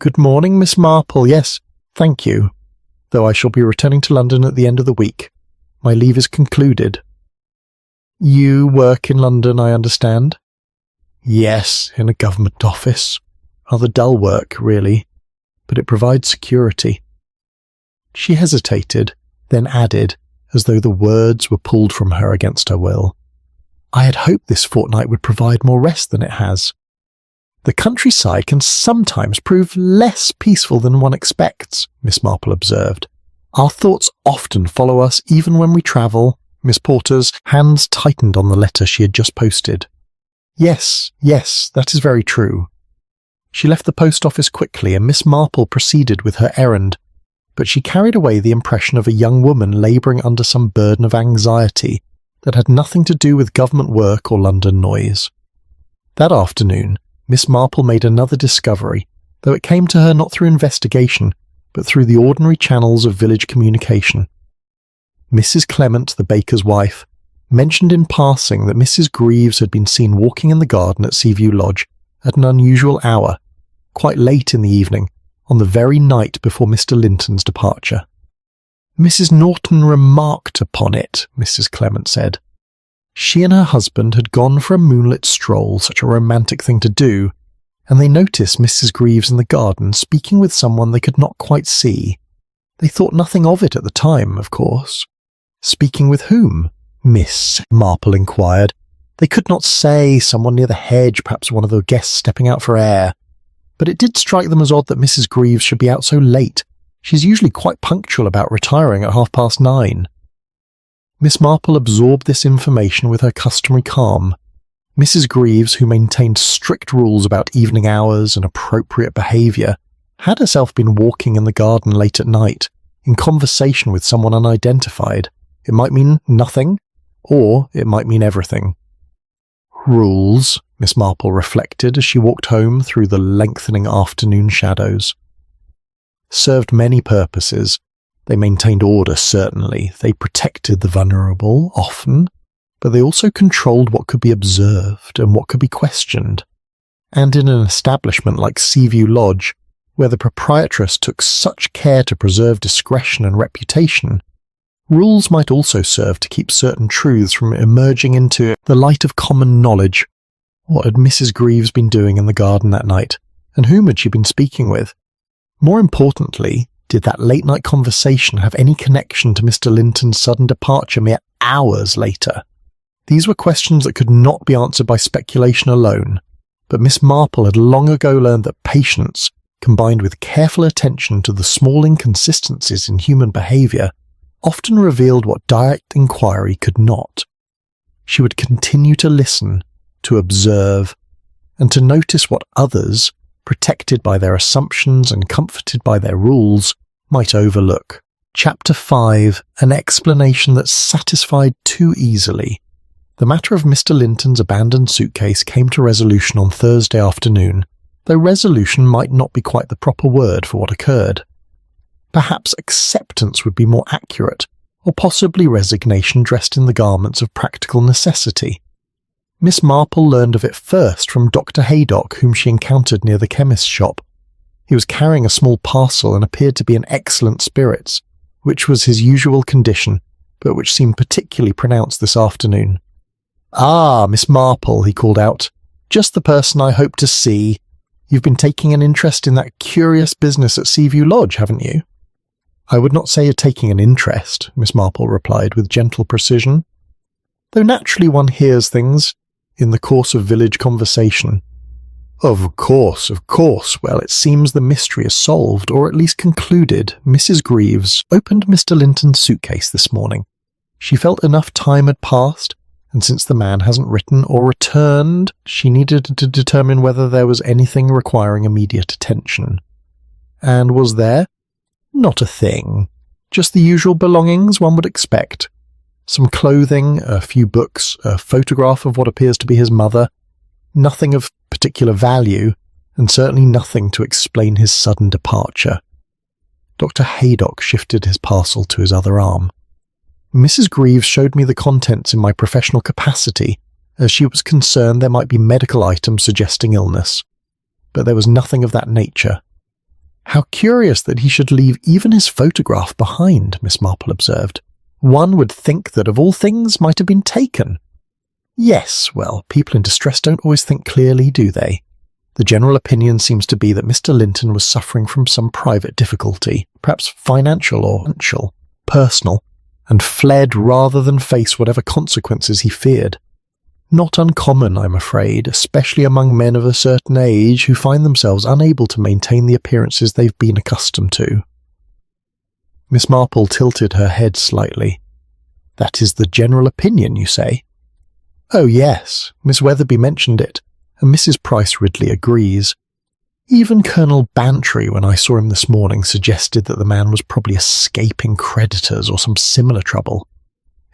[SPEAKER 1] "Good morning, Miss Marple. Yes, thank you, though I shall be returning to London at the end of the week. My leave is concluded." "You work in London, I understand?" "Yes, in a government office. Rather dull work, really, but it provides security." She hesitated, then added, as though the words were pulled from her against her will, "I had hoped this fortnight would provide more rest than it has. The countryside can sometimes prove less peaceful than one expects," Miss Marple observed. "Our thoughts often follow us even when we travel." Miss Porter's hands tightened on the letter she had just posted. Yes, that is very true." She left the post office quickly, and Miss Marple proceeded with her errand, but she carried away the impression of a young woman labouring under some burden of anxiety that had nothing to do with government work or London noise. That afternoon, Miss Marple made another discovery, though it came to her not through investigation, but through the ordinary channels of village communication. Mrs. Clement, the baker's wife, mentioned in passing that Mrs. Greaves had been seen walking in the garden at Seaview Lodge at an unusual hour, quite late in the evening, on the very night before Mr. Linton's departure. "Mrs. Norton remarked upon it," Mrs. Clement said. "She and her husband had gone for a moonlit stroll, such a romantic thing to do, and they noticed Mrs. Greaves in the garden speaking with someone they could not quite see. They thought nothing of it at the time, of course." "Speaking with whom?" Miss Marple inquired. "They could not say. Someone near the hedge, perhaps one of the guests stepping out for air. But it did strike them as odd that Mrs. Greaves should be out so late. She's usually quite punctual about retiring at 9:30. Miss Marple absorbed this information with her customary calm. Mrs. Greaves, who maintained strict rules about evening hours and appropriate behaviour, had herself been walking in the garden late at night, in conversation with someone unidentified. It might mean nothing, or it might mean everything. Rules, Miss Marple reflected as she walked home through the lengthening afternoon shadows. Served many purposes. They maintained order, certainly. They protected the vulnerable, often, but they also controlled what could be observed and what could be questioned. And in an establishment like Seaview Lodge, where the proprietress took such care to preserve discretion and reputation, rules might also serve to keep certain truths from emerging into the light of common knowledge. What had Mrs. Greaves been doing in the garden that night, and whom had she been speaking with? More importantly, did that late-night conversation have any connection to Mr. Linton's sudden departure mere hours later? These were questions that could not be answered by speculation alone, but Miss Marple had long ago learned that patience, combined with careful attention to the small inconsistencies in human behaviour, often revealed what direct inquiry could not. She would continue to listen, to observe, and to notice what others, protected by their assumptions and comforted by their rules, might overlook. Chapter 5. An explanation that satisfied too easily. The matter of Mr. Linton's abandoned suitcase came to resolution on Thursday afternoon, though resolution might not be quite the proper word for what occurred. Perhaps acceptance would be more accurate, or possibly resignation dressed in the garments of practical necessity. Miss Marple learned of it first from Dr. Haydock, whom she encountered near the chemist's shop. He was carrying a small parcel and appeared to be in excellent spirits, which was his usual condition, but which seemed particularly pronounced this afternoon. "Ah, Miss Marple," he called out. "Just the person I hoped to see. You've been taking an interest in that curious business at Seaview Lodge, haven't you?" "I would not say you're taking an interest," Miss Marple replied with gentle precision, "though naturally one hears things in the course of village conversation." Of course. Well, it seems the mystery is solved, or at least concluded. Mrs. Greaves opened Mr. Linton's suitcase this morning. She felt enough time had passed, and since the man hasn't written or returned, she needed to determine whether there was anything requiring immediate attention. And was there? Not a thing. Just the usual belongings one would expect. Some clothing, a few books, a photograph of what appears to be his mother. Nothing of particular value, and certainly nothing to explain his sudden departure. Dr. Haydock shifted his parcel to his other arm. "Mrs. Greaves showed me the contents in my professional capacity, as she was concerned there might be medical items suggesting illness. But there was nothing of that nature." "How curious that he should leave even his photograph behind," Miss Marple observed. "One would think that of all things might have been taken." "Yes, well, people in distress don't always think clearly, do they? The general opinion seems to be that Mr. Linton was suffering from some private difficulty, perhaps financial or personal, and fled rather than face whatever consequences he feared. Not uncommon, I'm afraid, especially among men of a certain age who find themselves unable to maintain the appearances they've been accustomed to." Miss Marple tilted her head slightly. "That is the general opinion, you say?" "Oh yes, Miss Weatherby mentioned it, and Mrs. Price Ridley agrees. Even Colonel Bantry, when I saw him this morning, suggested that the man was probably escaping creditors or some similar trouble.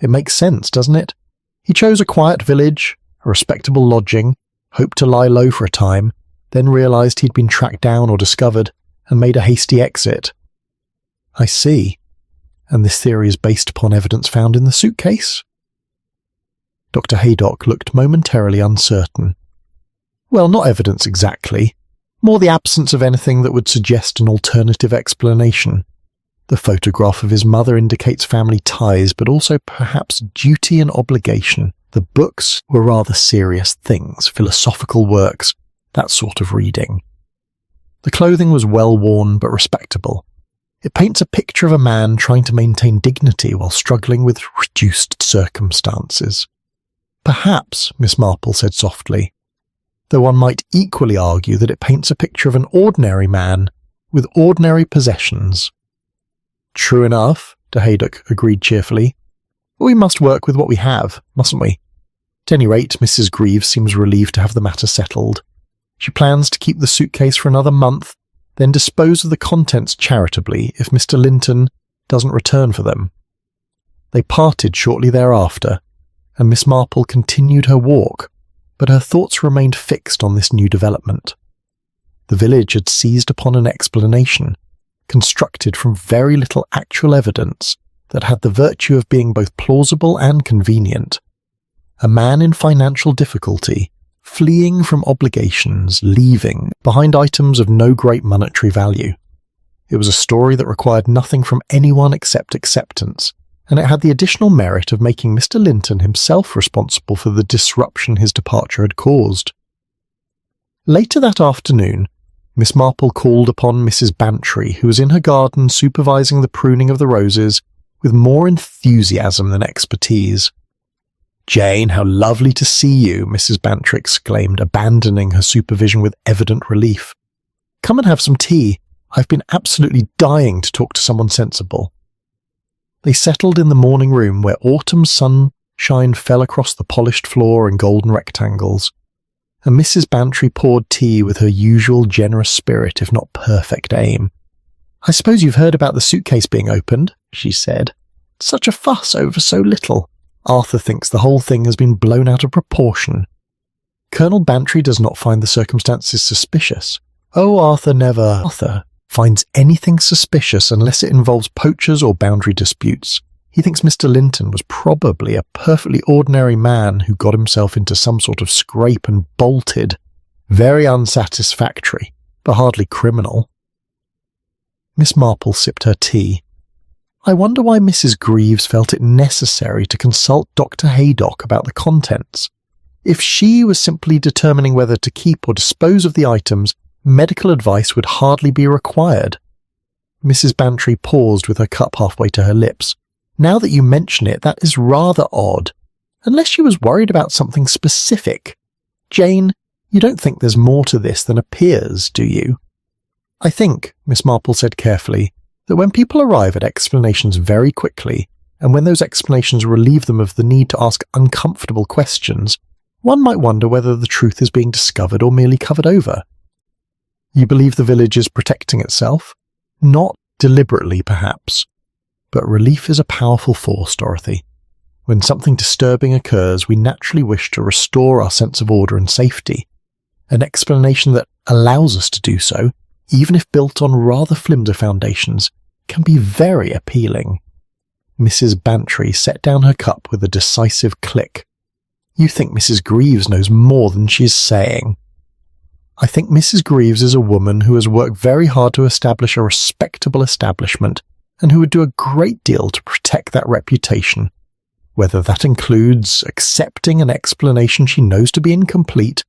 [SPEAKER 1] It makes sense, doesn't it? He chose a quiet village, a respectable lodging, hoped to lie low for a time, then realised he'd been tracked down or discovered, and made a hasty exit." "I see. And this theory is based upon evidence found in the suitcase?" Dr. Haydock looked momentarily uncertain. "Well, not evidence exactly. More the absence of anything that would suggest an alternative explanation. The photograph of his mother indicates family ties, but also perhaps duty and obligation. The books were rather serious things, philosophical works, that sort of reading. The clothing was well worn but respectable. It paints a picture of a man trying to maintain dignity while struggling with reduced circumstances." "Perhaps," Miss Marple said softly, "though one might equally argue that it paints a picture of an ordinary man with ordinary possessions." "True enough," de Haydock agreed cheerfully. "We must work with what we have, mustn't we? At any rate, Mrs. Greaves seems relieved to have the matter settled. She plans to keep the suitcase for another month, then dispose of the contents charitably if Mr. Linton doesn't return for them. They parted shortly thereafter, and Miss Marple continued her walk, but her thoughts remained fixed on this new development. The village had seized upon an explanation, constructed from very little actual evidence, that had the virtue of being both plausible and convenient. A man in financial difficulty, fleeing from obligations, leaving behind items of no great monetary value. It was a story that required nothing from anyone except acceptance, and it had the additional merit of making Mr. Linton himself responsible for the disruption his departure had caused. Later that afternoon, Miss Marple called upon Mrs. Bantry, who was in her garden supervising the pruning of the roses with more enthusiasm than expertise. "Jane, how lovely to see you," Mrs. Bantry exclaimed, abandoning her supervision with evident relief. "Come and have some tea. I've been absolutely dying to talk to someone sensible." They settled in the morning room where autumn sunshine fell across the polished floor in golden rectangles, and Mrs. Bantry poured tea with her usual generous spirit, if not perfect aim. "I suppose you've heard about the suitcase being opened," she said. "Such a fuss over so little. Arthur thinks the whole thing has been blown out of proportion. Colonel Bantry does not find the circumstances suspicious. Oh, Arthur never finds anything suspicious unless it involves poachers or boundary disputes. He thinks Mr. Linton was probably a perfectly ordinary man who got himself into some sort of scrape and bolted. Very unsatisfactory, but hardly criminal." Miss Marple sipped her tea. "I wonder why Mrs. Greaves felt it necessary to consult Dr. Haydock about the contents. If she was simply determining whether to keep or dispose of the items, medical advice would hardly be required." Mrs. Bantry paused with her cup halfway to her lips. "Now that you mention it, that is rather odd. Unless she was worried about something specific. Jane, you don't think there's more to this than appears, do you?" "I think," Miss Marple said carefully, "that when people arrive at explanations very quickly, and when those explanations relieve them of the need to ask uncomfortable questions, one might wonder whether the truth is being discovered or merely covered over." "You believe the village is protecting itself?" "Not deliberately, perhaps. But relief is a powerful force, Dorothy. When something disturbing occurs, we naturally wish to restore our sense of order and safety. An explanation that allows us to do so, even if built on rather flimsy foundations, can be very appealing." Mrs. Bantry set down her cup with a decisive click. "You think Mrs. Greaves knows more than she is saying." "I think Mrs. Greaves is a woman who has worked very hard to establish a respectable establishment, and who would do a great deal to protect that reputation. Whether that includes accepting an explanation she knows to be incomplete,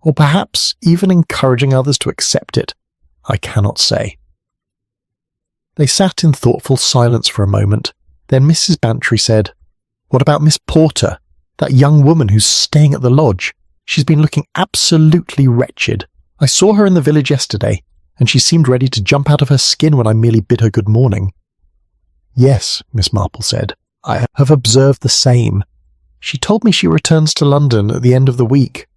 [SPEAKER 1] or perhaps even encouraging others to accept it, I cannot say." They sat in thoughtful silence for a moment. Then Mrs. Bantry said, "What about Miss Porter, that young woman who's staying at the lodge? She's been looking absolutely wretched. I saw her in the village yesterday, and she seemed ready to jump out of her skin when I merely bid her good morning." "Yes," Miss Marple said, "I have observed the same. She told me she returns to London at the end of the week."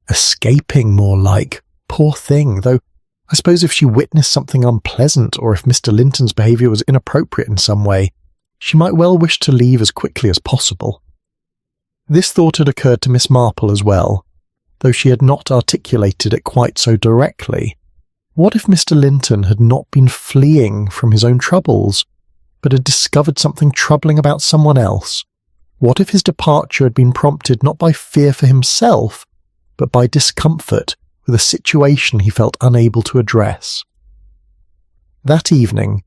[SPEAKER 1] "Escaping, more like. Poor thing, though I suppose if she witnessed something unpleasant, or if Mr. Linton's behaviour was inappropriate in some way, she might well wish to leave as quickly as possible." This thought had occurred to Miss Marple as well, though she had not articulated it quite so directly. What if Mr. Linton had not been fleeing from his own troubles, but had discovered something troubling about someone else? What if his departure had been prompted not by fear for himself, but by discomfort with a situation he felt unable to address? That evening,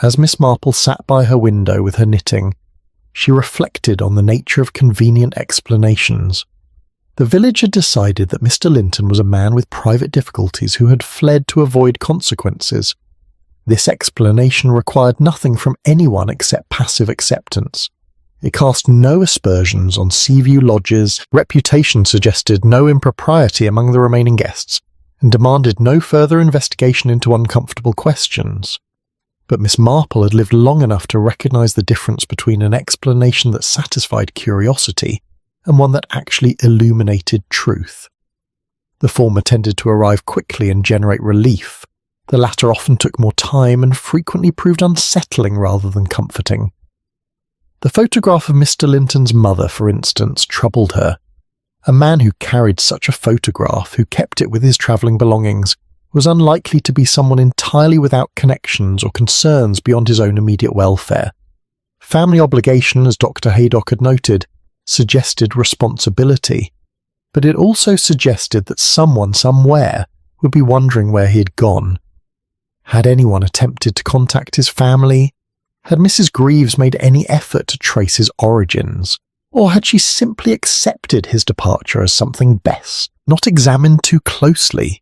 [SPEAKER 1] as Miss Marple sat by her window with her knitting, she reflected on the nature of convenient explanations. The village had decided that Mr. Linton was a man with private difficulties who had fled to avoid consequences. This explanation required nothing from anyone except passive acceptance. It cast no aspersions on Seaview Lodge's reputation, suggested no impropriety among the remaining guests, and demanded no further investigation into uncomfortable questions. But Miss Marple had lived long enough to recognise the difference between an explanation that satisfied curiosity and one that actually illuminated truth. The former tended to arrive quickly and generate relief. The latter often took more time and frequently proved unsettling rather than comforting. The photograph of Mr. Linton's mother, for instance, troubled her. A man who carried such a photograph, who kept it with his travelling belongings, was unlikely to be someone entirely without connections or concerns beyond his own immediate welfare. Family obligation, as Dr. Haydock had noted, suggested responsibility, but it also suggested that someone somewhere would be wondering where he had gone. Had anyone attempted to contact his family? Had Mrs. Greaves made any effort to trace his origins? Or had she simply accepted his departure as something best, not examined too closely?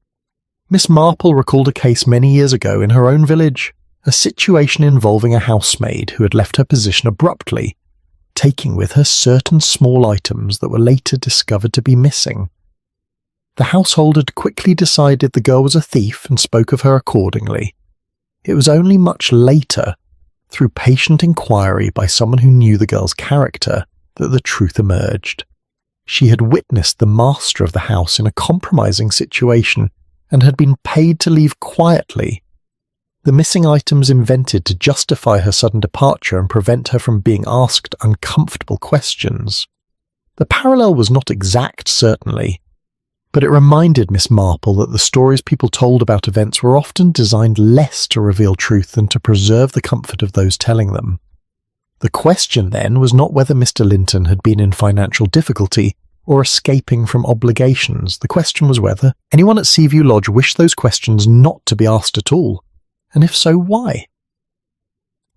[SPEAKER 1] Miss Marple recalled a case many years ago in her own village, a situation involving a housemaid who had left her position abruptly, taking with her certain small items that were later discovered to be missing. The household had quickly decided the girl was a thief and spoke of her accordingly. It was only much later, through patient inquiry by someone who knew the girl's character, that the truth emerged. She had witnessed the master of the house in a compromising situation and had been paid to leave quietly. The missing items invented to justify her sudden departure and prevent her from being asked uncomfortable questions. The parallel was not exact, certainly, but it reminded Miss Marple that the stories people told about events were often designed less to reveal truth than to preserve the comfort of those telling them. The question, then, was not whether Mr. Linton had been in financial difficulty or escaping from obligations. The question was whether anyone at Seaview Lodge wished those questions not to be asked at all, and if so, why?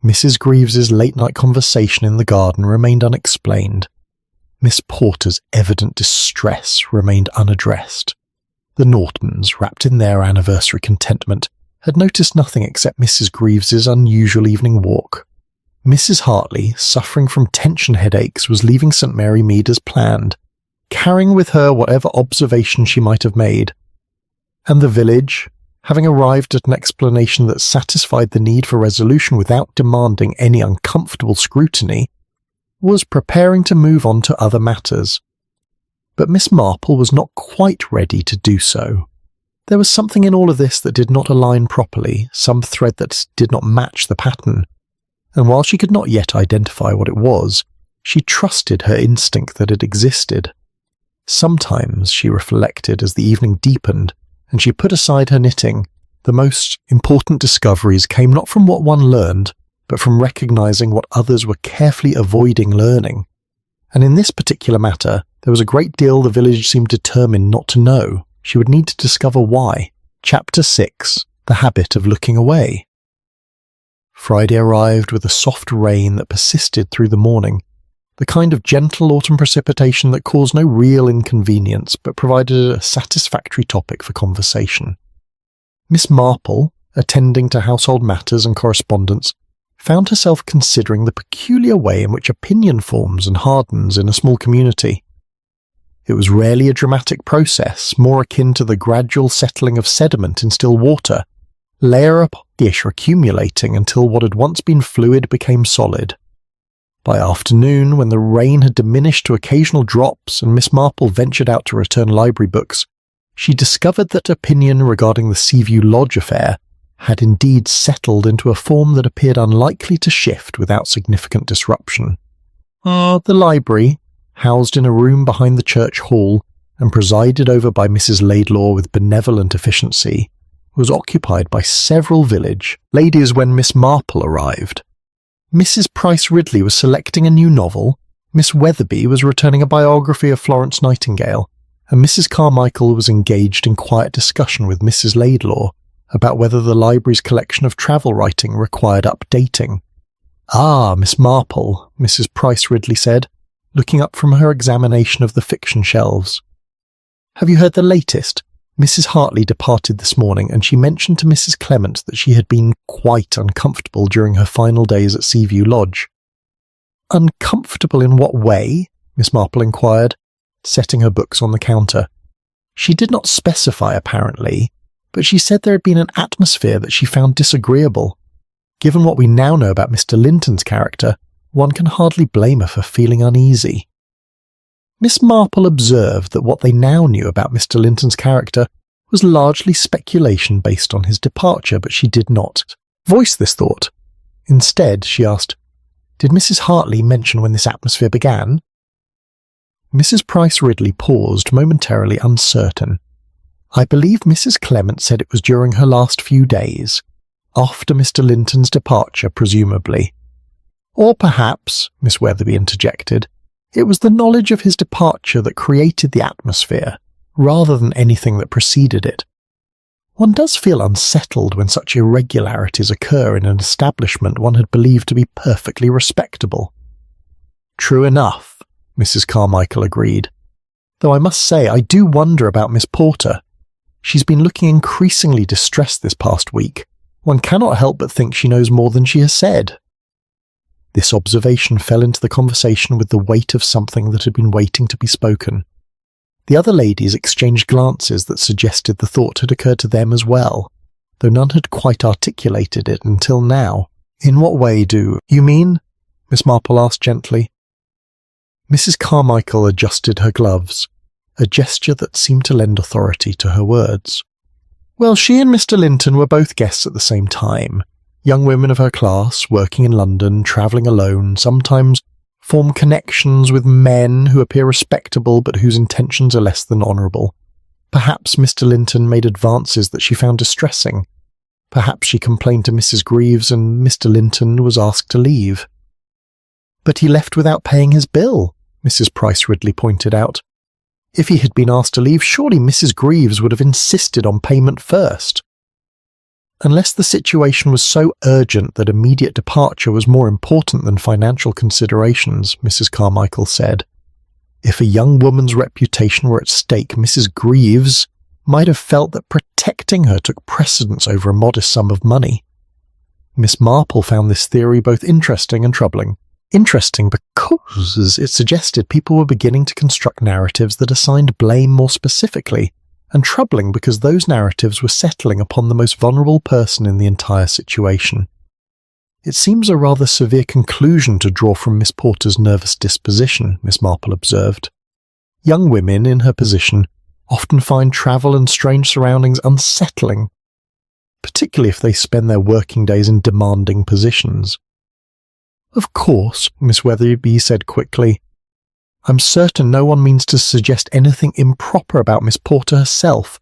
[SPEAKER 1] Mrs. Greaves's late-night conversation in the garden remained unexplained. Miss Porter's evident distress remained unaddressed. The Nortons, wrapped in their anniversary contentment, had noticed nothing except Mrs. Greaves's unusual evening walk. Mrs. Hartley, suffering from tension headaches, was leaving St. Mary Mead as planned, carrying with her whatever observation she might have made. And the village, having arrived at an explanation that satisfied the need for resolution without demanding any uncomfortable scrutiny, was preparing to move on to other matters. But Miss Marple was not quite ready to do so. There was something in all of this that did not align properly, some thread that did not match the pattern, and while she could not yet identify what it was, she trusted her instinct that it existed. Sometimes, she reflected as the evening deepened, and she put aside her knitting, the most important discoveries came not from what one learned, but from recognizing what others were carefully avoiding learning. And in this particular matter, there was a great deal the village seemed determined not to know. She would need to discover why. Chapter 6. The Habit of Looking Away. Friday arrived with a soft rain that persisted through the morning, the kind of gentle autumn precipitation that caused no real inconvenience but provided a satisfactory topic for conversation. Miss Marple, attending to household matters and correspondence, found herself considering the peculiar way in which opinion forms and hardens in a small community. It was rarely a dramatic process, more akin to the gradual settling of sediment in still water, layer upon dish accumulating until what had once been fluid became solid. By afternoon, when the rain had diminished to occasional drops and Miss Marple ventured out to return library books, she discovered that opinion regarding the Seaview Lodge affair had indeed settled into a form that appeared unlikely to shift without significant disruption. The library, housed in a room behind the church hall and presided over by Mrs. Laidlaw with benevolent efficiency, was occupied by several village ladies when Miss Marple arrived. Mrs. Price Ridley was selecting a new novel, Miss Weatherby was returning a biography of Florence Nightingale, and Mrs. Carmichael was engaged in quiet discussion with Mrs. Laidlaw about whether the library's collection of travel writing required updating. "Ah, Miss Marple," Mrs. Price Ridley said, looking up from her examination of the fiction shelves. "Have you heard the latest? Mrs. Hartley departed this morning, and she mentioned to Mrs. Clement that she had been quite uncomfortable during her final days at Seaview Lodge." "Uncomfortable in what way?" Miss Marple inquired, setting her books on the counter. She did not specify, apparently, but she said there had been an atmosphere that she found disagreeable. Given what we now know about Mr. Linton's character, one can hardly blame her for feeling uneasy. Miss Marple observed that what they now knew about Mr. Linton's character was largely speculation based on his departure, but she did not voice this thought. Instead, she asked, "Did Mrs. Hartley mention when this atmosphere began?" Mrs. Price Ridley paused, momentarily uncertain. "I believe Mrs. Clement said it was during her last few days, after Mr. Linton's departure, presumably. Or perhaps," Miss Weatherby interjected, "it was the knowledge of his departure that created the atmosphere, rather than anything that preceded it. One does feel unsettled when such irregularities occur in an establishment one had believed to be perfectly respectable." "True enough," Mrs. Carmichael agreed. "Though I must say I do wonder about Miss Porter. She's been looking increasingly distressed this past week. One cannot help but think she knows more than she has said." This observation fell into the conversation with the weight of something that had been waiting to be spoken. The other ladies exchanged glances that suggested the thought had occurred to them as well, though none had quite articulated it until now. "In what way do you mean?" Miss Marple asked gently. Mrs. Carmichael adjusted her gloves, a gesture that seemed to lend authority to her words. "Well, she and Mr. Linton were both guests at the same time. Young women of her class, working in London, travelling alone, sometimes form connections with men who appear respectable but whose intentions are less than honourable. Perhaps Mr. Linton made advances that she found distressing. Perhaps she complained to Mrs. Greaves and Mr. Linton was asked to leave." "But he left without paying his bill," Mrs. Price Ridley pointed out. "If he had been asked to leave, surely Mrs. Greaves would have insisted on payment first." "Unless the situation was so urgent that immediate departure was more important than financial considerations," Mrs. Carmichael said. "If a young woman's reputation were at stake, Mrs. Greaves might have felt that protecting her took precedence over a modest sum of money." Miss Marple found this theory both interesting and troubling. Interesting because it suggested people were beginning to construct narratives that assigned blame more specifically, and troubling because those narratives were settling upon the most vulnerable person in the entire situation. "It seems a rather severe conclusion to draw from Miss Porter's nervous disposition," Miss Marple observed. "Young women in her position often find travel and strange surroundings unsettling, particularly if they spend their working days in demanding positions." "Of course," Miss Weatherby said quickly. "I'm certain no one means to suggest anything improper about Miss Porter herself,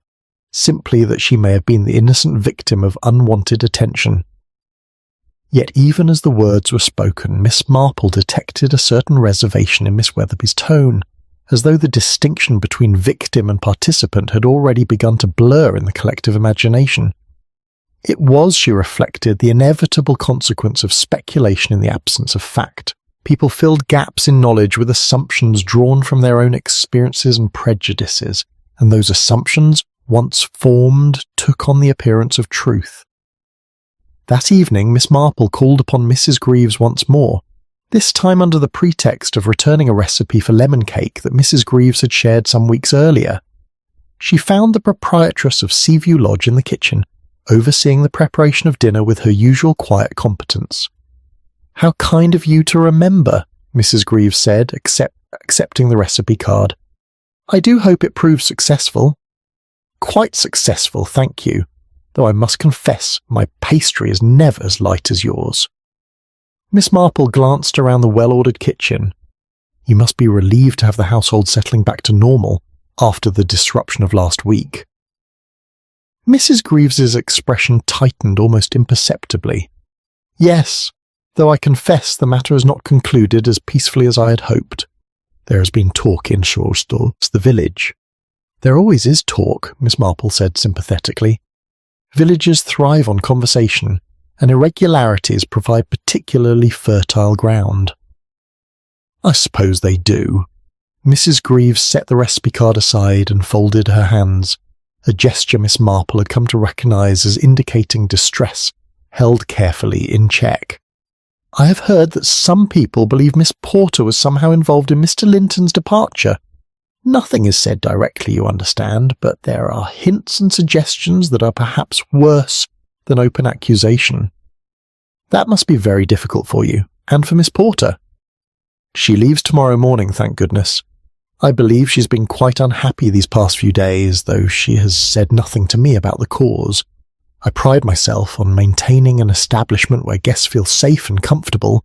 [SPEAKER 1] simply that she may have been the innocent victim of unwanted attention." Yet even as the words were spoken, Miss Marple detected a certain reservation in Miss Weatherby's tone, as though the distinction between victim and participant had already begun to blur in the collective imagination. It was, she reflected, the inevitable consequence of speculation in the absence of fact. People filled gaps in knowledge with assumptions drawn from their own experiences and prejudices, and those assumptions, once formed, took on the appearance of truth. That evening, Miss Marple called upon Mrs. Greaves once more, this time under the pretext of returning a recipe for lemon cake that Mrs. Greaves had shared some weeks earlier. She found the proprietress of Seaview Lodge in the kitchen, overseeing the preparation of dinner with her usual quiet competence. "How kind of you to remember," Mrs. Greaves said, accepting the recipe card. "I do hope it proves successful." "Quite successful, thank you, though I must confess my pastry is never as light as yours." Miss Marple glanced around the well-ordered kitchen. You must be relieved to have the household settling back to normal after the disruption of last week. Mrs. Greaves's expression tightened almost imperceptibly. "Yes, though I confess the matter has not concluded as peacefully as I had hoped. There has been talk in Shawstall's, the village." "There always is talk," Miss Marple said sympathetically. "Villages thrive on conversation, and irregularities provide particularly fertile ground." "I suppose they do." Mrs. Greaves set the recipe card aside and folded her hands, a gesture Miss Marple had come to recognise as indicating distress, held carefully in check. "I have heard that some people believe Miss Porter was somehow involved in Mr. Linton's departure. Nothing is said directly, you understand, but there are hints and suggestions that are perhaps worse than open accusation. That must be very difficult for you, and for Miss Porter." "She leaves tomorrow morning, thank goodness. I believe she's been quite unhappy these past few days, though she has said nothing to me about the cause. I pride myself on maintaining an establishment where guests feel safe and comfortable,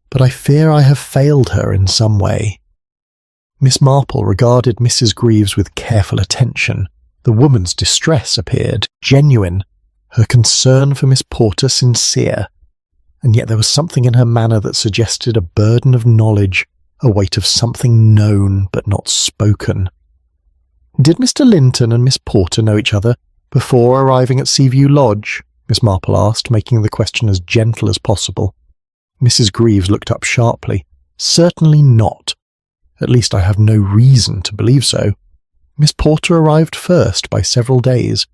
[SPEAKER 1] but I fear I have failed her in some way." Miss Marple regarded Mrs. Greaves with careful attention. The woman's distress appeared genuine, her concern for Miss Porter sincere, and yet there was something in her manner that suggested a burden of knowledge, a weight of something known but not spoken. "Did Mr. Linton and Miss Porter know each other before arriving at Seaview Lodge?" Miss Marple asked, making the question as gentle as possible. Mrs. Greaves looked up sharply. "Certainly not. At least I have no reason to believe so. Miss Porter arrived first by several days.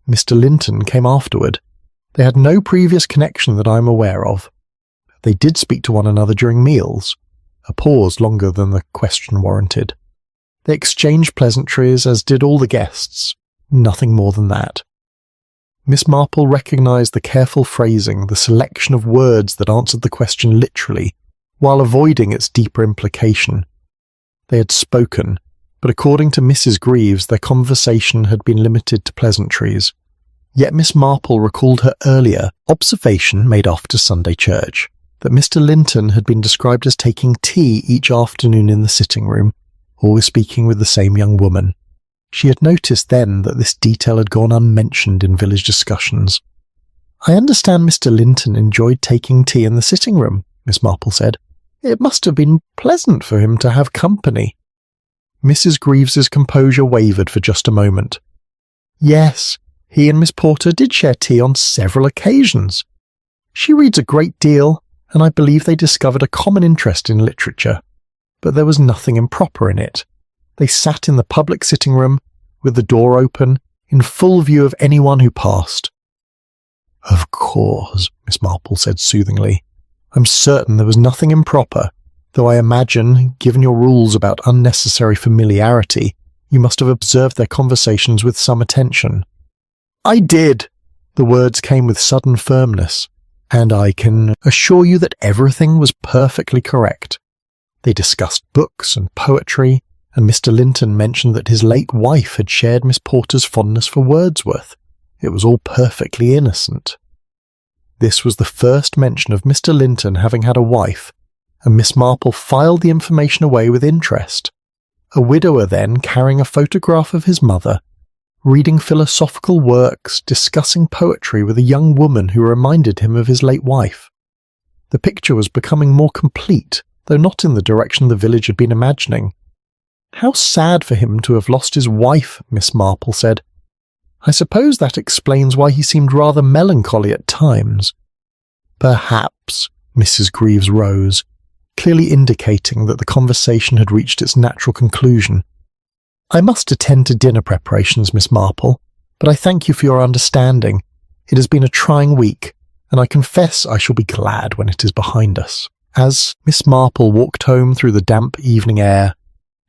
[SPEAKER 1] Mr. Linton came afterward. They had no previous connection that I am aware of. They did speak to one another during meals." A pause longer than the question warranted. "They exchanged pleasantries, as did all the guests. Nothing more than that." Miss Marple recognised the careful phrasing, the selection of words that answered the question literally, while avoiding its deeper implication. They had spoken, but according to Mrs. Greaves, their conversation had been limited to pleasantries. Yet Miss Marple recalled her earlier observation made after Sunday church, that Mr. Linton had been described as taking tea each afternoon in the sitting room, always speaking with the same young woman. She had noticed then that this detail had gone unmentioned in village discussions. "I understand Mr. Linton enjoyed taking tea in the sitting room," Miss Marple said. "It must have been pleasant for him to have company." Mrs. Greaves's composure wavered for just a moment. "Yes, he and Miss Porter did share tea on several occasions. She reads a great deal, and I believe they discovered a common interest in literature. But there was nothing improper in it. They sat in the public sitting room, with the door open, in full view of anyone who passed." "Of course," Miss Marple said soothingly. "I'm certain there was nothing improper, though I imagine, given your rules about unnecessary familiarity, you must have observed their conversations with some attention." "I did." The words came with sudden firmness. "And I can assure you that everything was perfectly correct. They discussed books and poetry, and Mr. Linton mentioned that his late wife had shared Miss Porter's fondness for Wordsworth. It was all perfectly innocent." This was the first mention of Mr. Linton having had a wife, and Miss Marple filed the information away with interest. A widower then, carrying a photograph of his mother, reading philosophical works, discussing poetry with a young woman who reminded him of his late wife. The picture was becoming more complete, though not in the direction the village had been imagining. "How sad for him to have lost his wife," Miss Marple said. "I suppose that explains why he seemed rather melancholy at times." "Perhaps," Mrs. Greaves rose, clearly indicating that the conversation had reached its natural conclusion. "I must attend to dinner preparations, Miss Marple, but I thank you for your understanding. It has been a trying week, and I confess I shall be glad when it is behind us." As Miss Marple walked home through the damp evening air,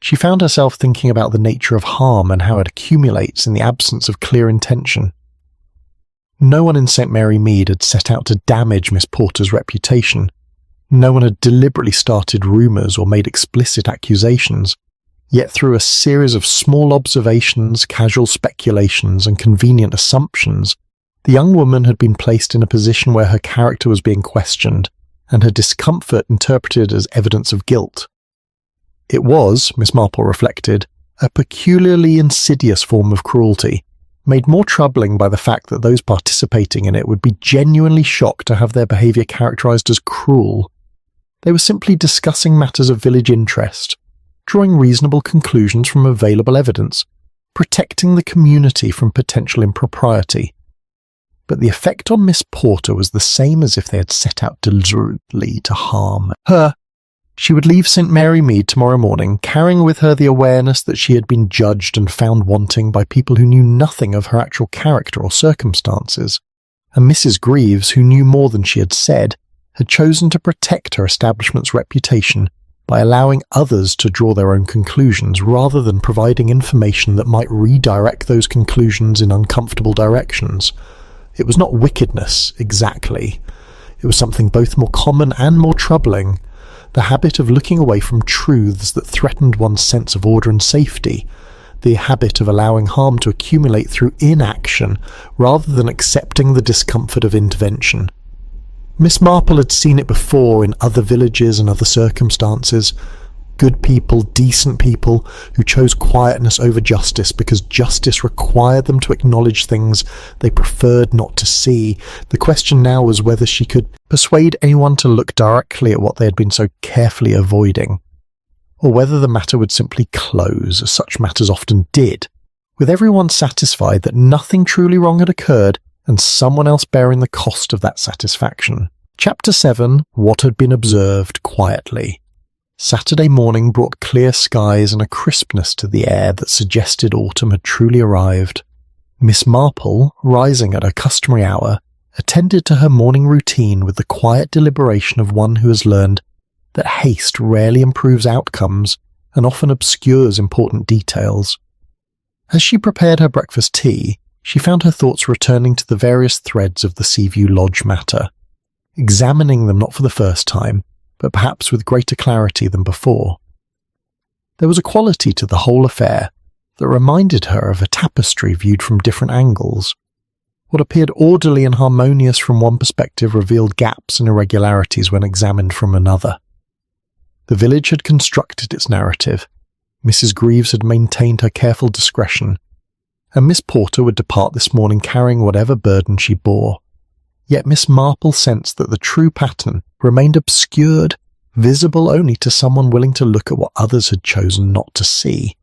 [SPEAKER 1] she found herself thinking about the nature of harm and how it accumulates in the absence of clear intention. No one in St. Mary Mead had set out to damage Miss Porter's reputation. No one had deliberately started rumours or made explicit accusations. Yet through a series of small observations, casual speculations, and convenient assumptions, the young woman had been placed in a position where her character was being questioned, and her discomfort interpreted as evidence of guilt. It was, Miss Marple reflected, a peculiarly insidious form of cruelty, made more troubling by the fact that those participating in it would be genuinely shocked to have their behaviour characterised as cruel. They were simply discussing matters of village interest, drawing reasonable conclusions from available evidence, protecting the community from potential impropriety. But the effect on Miss Porter was the same as if they had set out deliberately to harm her. She would leave St. Mary Mead tomorrow morning, carrying with her the awareness that she had been judged and found wanting by people who knew nothing of her actual character or circumstances, and Mrs. Greaves, who knew more than she had said, had chosen to protect her establishment's reputation by allowing others to draw their own conclusions rather than providing information that might redirect those conclusions in uncomfortable directions. It was not wickedness, exactly. It was something both more common and more troubling. the habit of looking away from truths that threatened one's sense of order and safety, the habit of allowing harm to accumulate through inaction rather than accepting the discomfort of intervention. Miss Marple had seen it before in other villages and other circumstances. Good people, decent people, who chose quietness over justice because justice required them to acknowledge things they preferred not to see. The question now was whether she could persuade anyone to look directly at what they had been so carefully avoiding, or whether the matter would simply close, as such matters often did, with everyone satisfied that nothing truly wrong had occurred and someone else bearing the cost of that satisfaction. Chapter 7. What had been observed quietly. Saturday morning brought clear skies and a crispness to the air that suggested autumn had truly arrived. Miss Marple, rising at her customary hour, attended to her morning routine with the quiet deliberation of one who has learned that haste rarely improves outcomes and often obscures important details. As she prepared her breakfast tea, she found her thoughts returning to the various threads of the Seaview Lodge matter, examining them not for the first time, but perhaps with greater clarity than before. There was a quality to the whole affair that reminded her of a tapestry viewed from different angles. What appeared orderly and harmonious from one perspective revealed gaps and irregularities when examined from another. The village had constructed its narrative, Mrs. Greaves had maintained her careful discretion, and Miss Porter would depart this morning carrying whatever burden she bore. Yet Miss Marple sensed that the true pattern remained obscured, visible only to someone willing to look at what others had chosen not to see.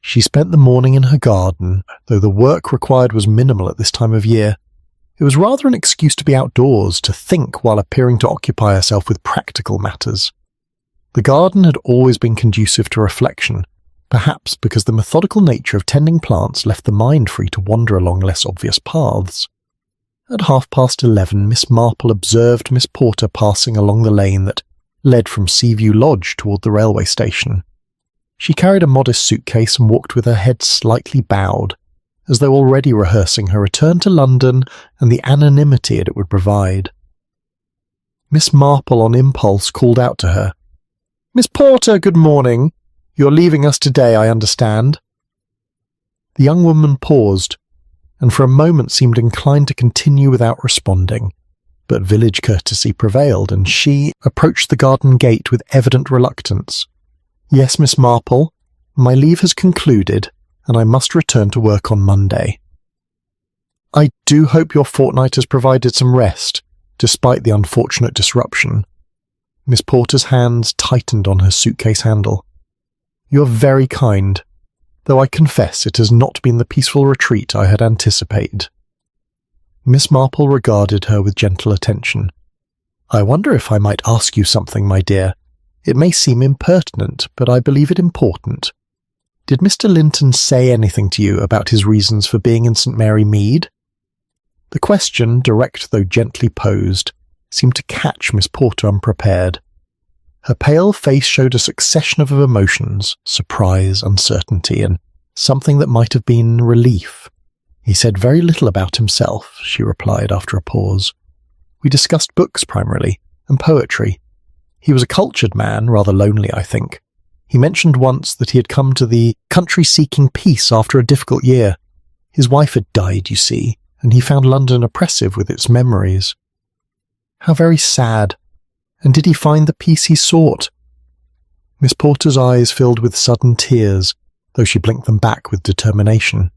[SPEAKER 1] She spent the morning in her garden, though the work required was minimal at this time of year. It was rather an excuse to be outdoors, to think while appearing to occupy herself with practical matters. The garden had always been conducive to reflection, perhaps because the methodical nature of tending plants left the mind free to wander along less obvious paths. At 11:30, Miss Marple observed Miss Porter passing along the lane that led from Seaview Lodge toward the railway station. She carried a modest suitcase and walked with her head slightly bowed, as though already rehearsing her return to London and the anonymity it would provide. Miss Marple on impulse called out to her, "Miss Porter, good morning. You're leaving us today, I understand." The young woman paused, and for a moment seemed inclined to continue without responding, but village courtesy prevailed, and she approached the garden gate with evident reluctance. "Yes, Miss Marple, my leave has concluded, and I must return to work on Monday." "I do hope your fortnight has provided some rest, despite the unfortunate disruption." Miss Porter's hands tightened on her suitcase handle. "You're very kind, though I confess it has not been the peaceful retreat I had anticipated." Miss Marple regarded her with gentle attention. "I wonder if I might ask you something, my dear. It may seem impertinent, but I believe it important. Did Mr. Linton say anything to you about his reasons for being in St. Mary Mead?" The question, direct though gently posed, seemed to catch Miss Porter unprepared. Her pale face showed a succession of emotions, surprise, uncertainty, and something that might have been relief. "He said very little about himself," she replied after a pause. "We discussed books primarily, and poetry. He was a cultured man, rather lonely, I think. He mentioned once that he had come to the country seeking peace after a difficult year. His wife had died, you see, and he found London oppressive with its memories." "How very sad. And did he find the peace he sought?" Miss Porter's eyes filled with sudden tears, though she blinked them back with determination.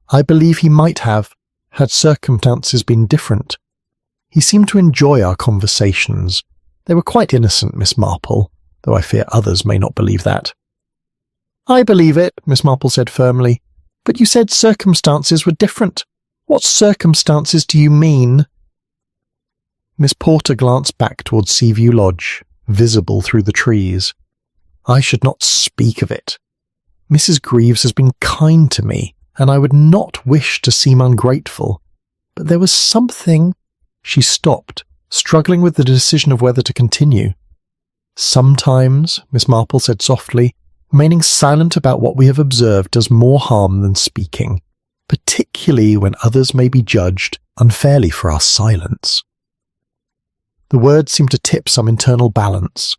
[SPEAKER 1] "I believe he might have, had circumstances been different. He seemed to enjoy our conversations. They were quite innocent, Miss Marple, though I fear others may not believe that." "I believe it," Miss Marple said firmly. "But you said circumstances were different. What circumstances do you mean?" Miss Porter glanced back towards Seaview Lodge, visible through the trees. "I should not speak of it. Mrs. Greaves has been kind to me, and I would not wish to seem ungrateful. But there was something—" She stopped, struggling with the decision of whether to continue. "Sometimes," Miss Marple said softly, "remaining silent about what we have observed does more harm than speaking, particularly when others may be judged unfairly for our silence." The words seemed to tip some internal balance.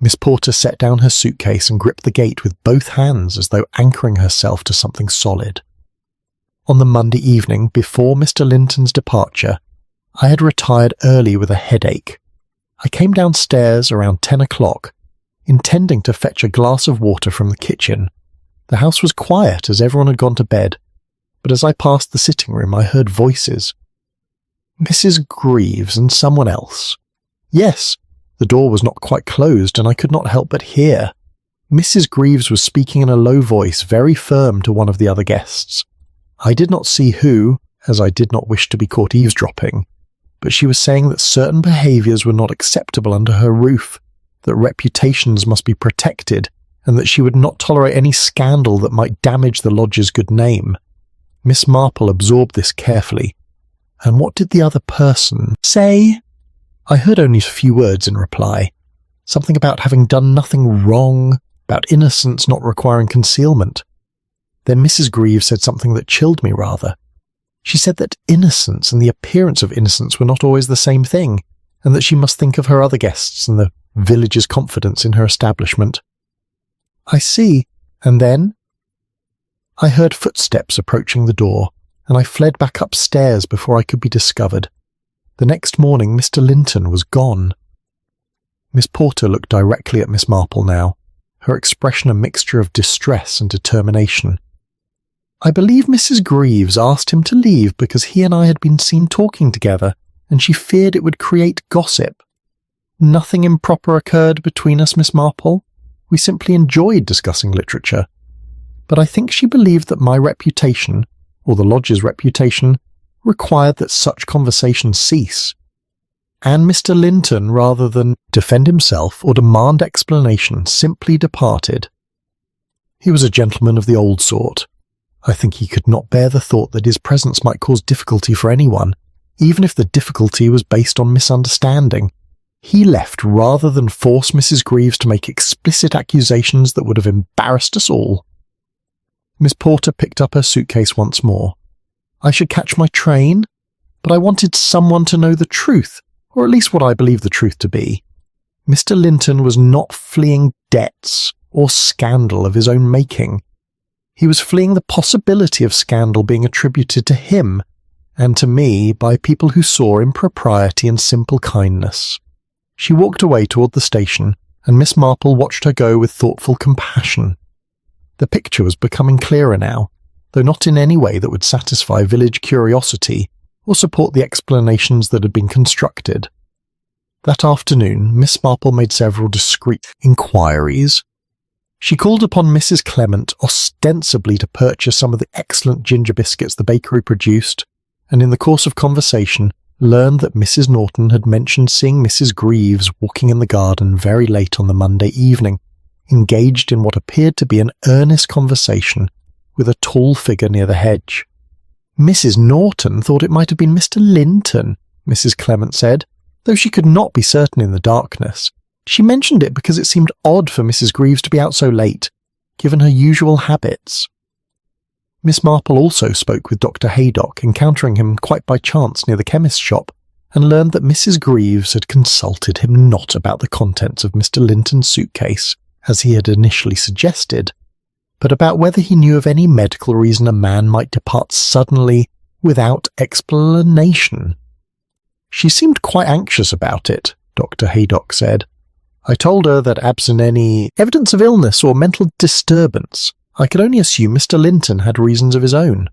[SPEAKER 1] Miss Porter set down her suitcase and gripped the gate with both hands as though anchoring herself to something solid. On the Monday evening, before Mr. Linton's departure, I had retired early with a headache. I came downstairs around 10 o'clock, intending to fetch a glass of water from the kitchen. The house was quiet as everyone had gone to bed, but as I passed the sitting room I heard voices. Mrs. Greaves and someone else. Yes, the door was not quite closed and I could not help but hear. Mrs. Greaves was speaking in a low voice, very firm, to one of the other guests. I did not see who, as I did not wish to be caught eavesdropping, but she was saying that certain behaviours were not acceptable under her roof, that reputations must be protected, and that she would not tolerate any scandal that might damage the lodge's good name. Miss Marple absorbed this carefully. And what did the other person say? I heard only a few words in reply. Something about having done nothing wrong, about innocence not requiring concealment. Then Mrs. Greaves said something that chilled me rather. She said that innocence and the appearance of innocence were not always the same thing, and that she must think of her other guests and the village's confidence in her establishment. I see. And then? I heard footsteps approaching the door, and I fled back upstairs before I could be discovered. The next morning Mr. Linton was gone. Miss Porter looked directly at Miss Marple now, her expression a mixture of distress and determination. I believe Mrs. Greaves asked him to leave because he and I had been seen talking together, and she feared it would create gossip. Nothing improper occurred between us, Miss Marple. We simply enjoyed discussing literature. But I think she believed that my reputation, or the lodge's reputation, required that such conversations cease. And Mr. Linton, rather than defend himself or demand explanation, simply departed. He was a gentleman of the old sort. I think he could not bear the thought that his presence might cause difficulty for anyone, even if the difficulty was based on misunderstanding. He left rather than force Mrs. Greaves to make explicit accusations that would have embarrassed us all. Miss Porter picked up her suitcase once more. I should catch my train, but I wanted someone to know the truth, or at least what I believe the truth to be. Mr. Linton was not fleeing debts or scandal of his own making. He was fleeing the possibility of scandal being attributed to him, and to me, by people who saw impropriety in simple kindness. She walked away toward the station, and Miss Marple watched her go with thoughtful compassion. The picture was becoming clearer now, though not in any way that would satisfy village curiosity or support the explanations that had been constructed. That afternoon, Miss Marple made several discreet inquiries. She called upon Mrs. Clement ostensibly to purchase some of the excellent ginger biscuits the bakery produced, and in the course of conversation learned that Mrs. Norton had mentioned seeing Mrs. Greaves walking in the garden very late on the Monday evening, engaged in what appeared to be an earnest conversation with a tall figure near the hedge. Mrs. Norton thought it might have been Mr. Linton, Mrs. Clement said, though she could not be certain in the darkness. She mentioned it because it seemed odd for Mrs. Greaves to be out so late, given her usual habits. Miss Marple also spoke with Dr. Haydock, encountering him quite by chance near the chemist's shop, and learned that Mrs. Greaves had consulted him not about the contents of Mr. Linton's suitcase, as he had initially suggested, but about whether he knew of any medical reason a man might depart suddenly without explanation. She seemed quite anxious about it, Dr. Haydock said. I told her that absent any evidence of illness or mental disturbance, I could only assume Mr. Linton had reasons of his own.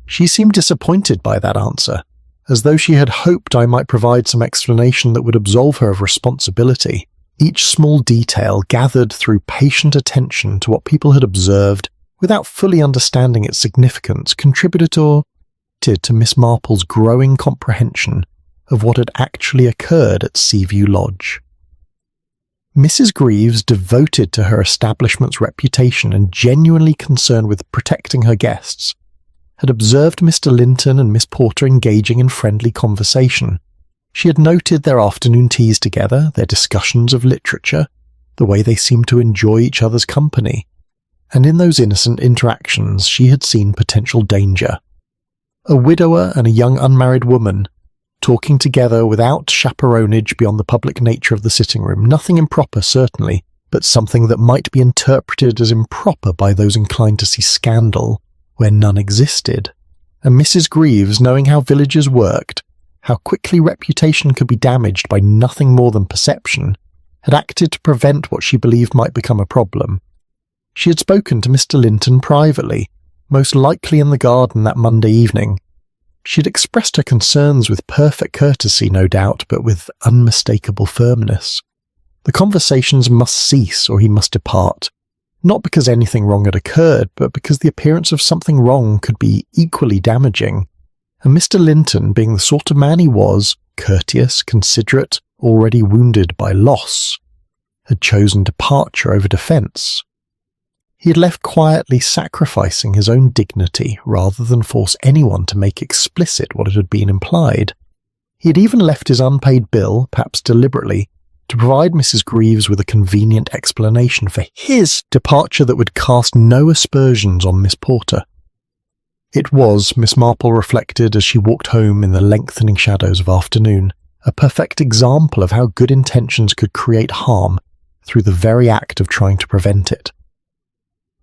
[SPEAKER 1] She seemed disappointed by that answer, as though she had hoped I might provide some explanation that would absolve her of responsibility. Each small detail gathered through patient attention to what people had observed without fully understanding its significance contributed to Miss Marple's growing comprehension of what had actually occurred at Seaview Lodge. Mrs. Greaves, devoted to her establishment's reputation and genuinely concerned with protecting her guests, had observed Mr. Linton and Miss Porter engaging in friendly conversation. She had noted their afternoon teas together, their discussions of literature, the way they seemed to enjoy each other's company, and in those innocent interactions she had seen potential danger. A widower and a young unmarried woman, talking together without chaperonage beyond the public nature of the sitting room, nothing improper certainly, but something that might be interpreted as improper by those inclined to see scandal where none existed. And Mrs. Greaves, knowing how villages worked, how quickly reputation could be damaged by nothing more than perception, had acted to prevent what she believed might become a problem. She had spoken to Mr. Linton privately, most likely in the garden that Monday evening. She had expressed her concerns with perfect courtesy, no doubt, but with unmistakable firmness. The conversations must cease or he must depart, not because anything wrong had occurred, but because the appearance of something wrong could be equally damaging. And Mr. Linton, being the sort of man he was, courteous, considerate, already wounded by loss, had chosen departure over defence. He had left quietly, sacrificing his own dignity rather than force anyone to make explicit what had been implied. He had even left his unpaid bill, perhaps deliberately, to provide Mrs. Greaves with a convenient explanation for his departure that would cast no aspersions on Miss Porter. It was, Miss Marple reflected as she walked home in the lengthening shadows of afternoon, a perfect example of how good intentions could create harm through the very act of trying to prevent it.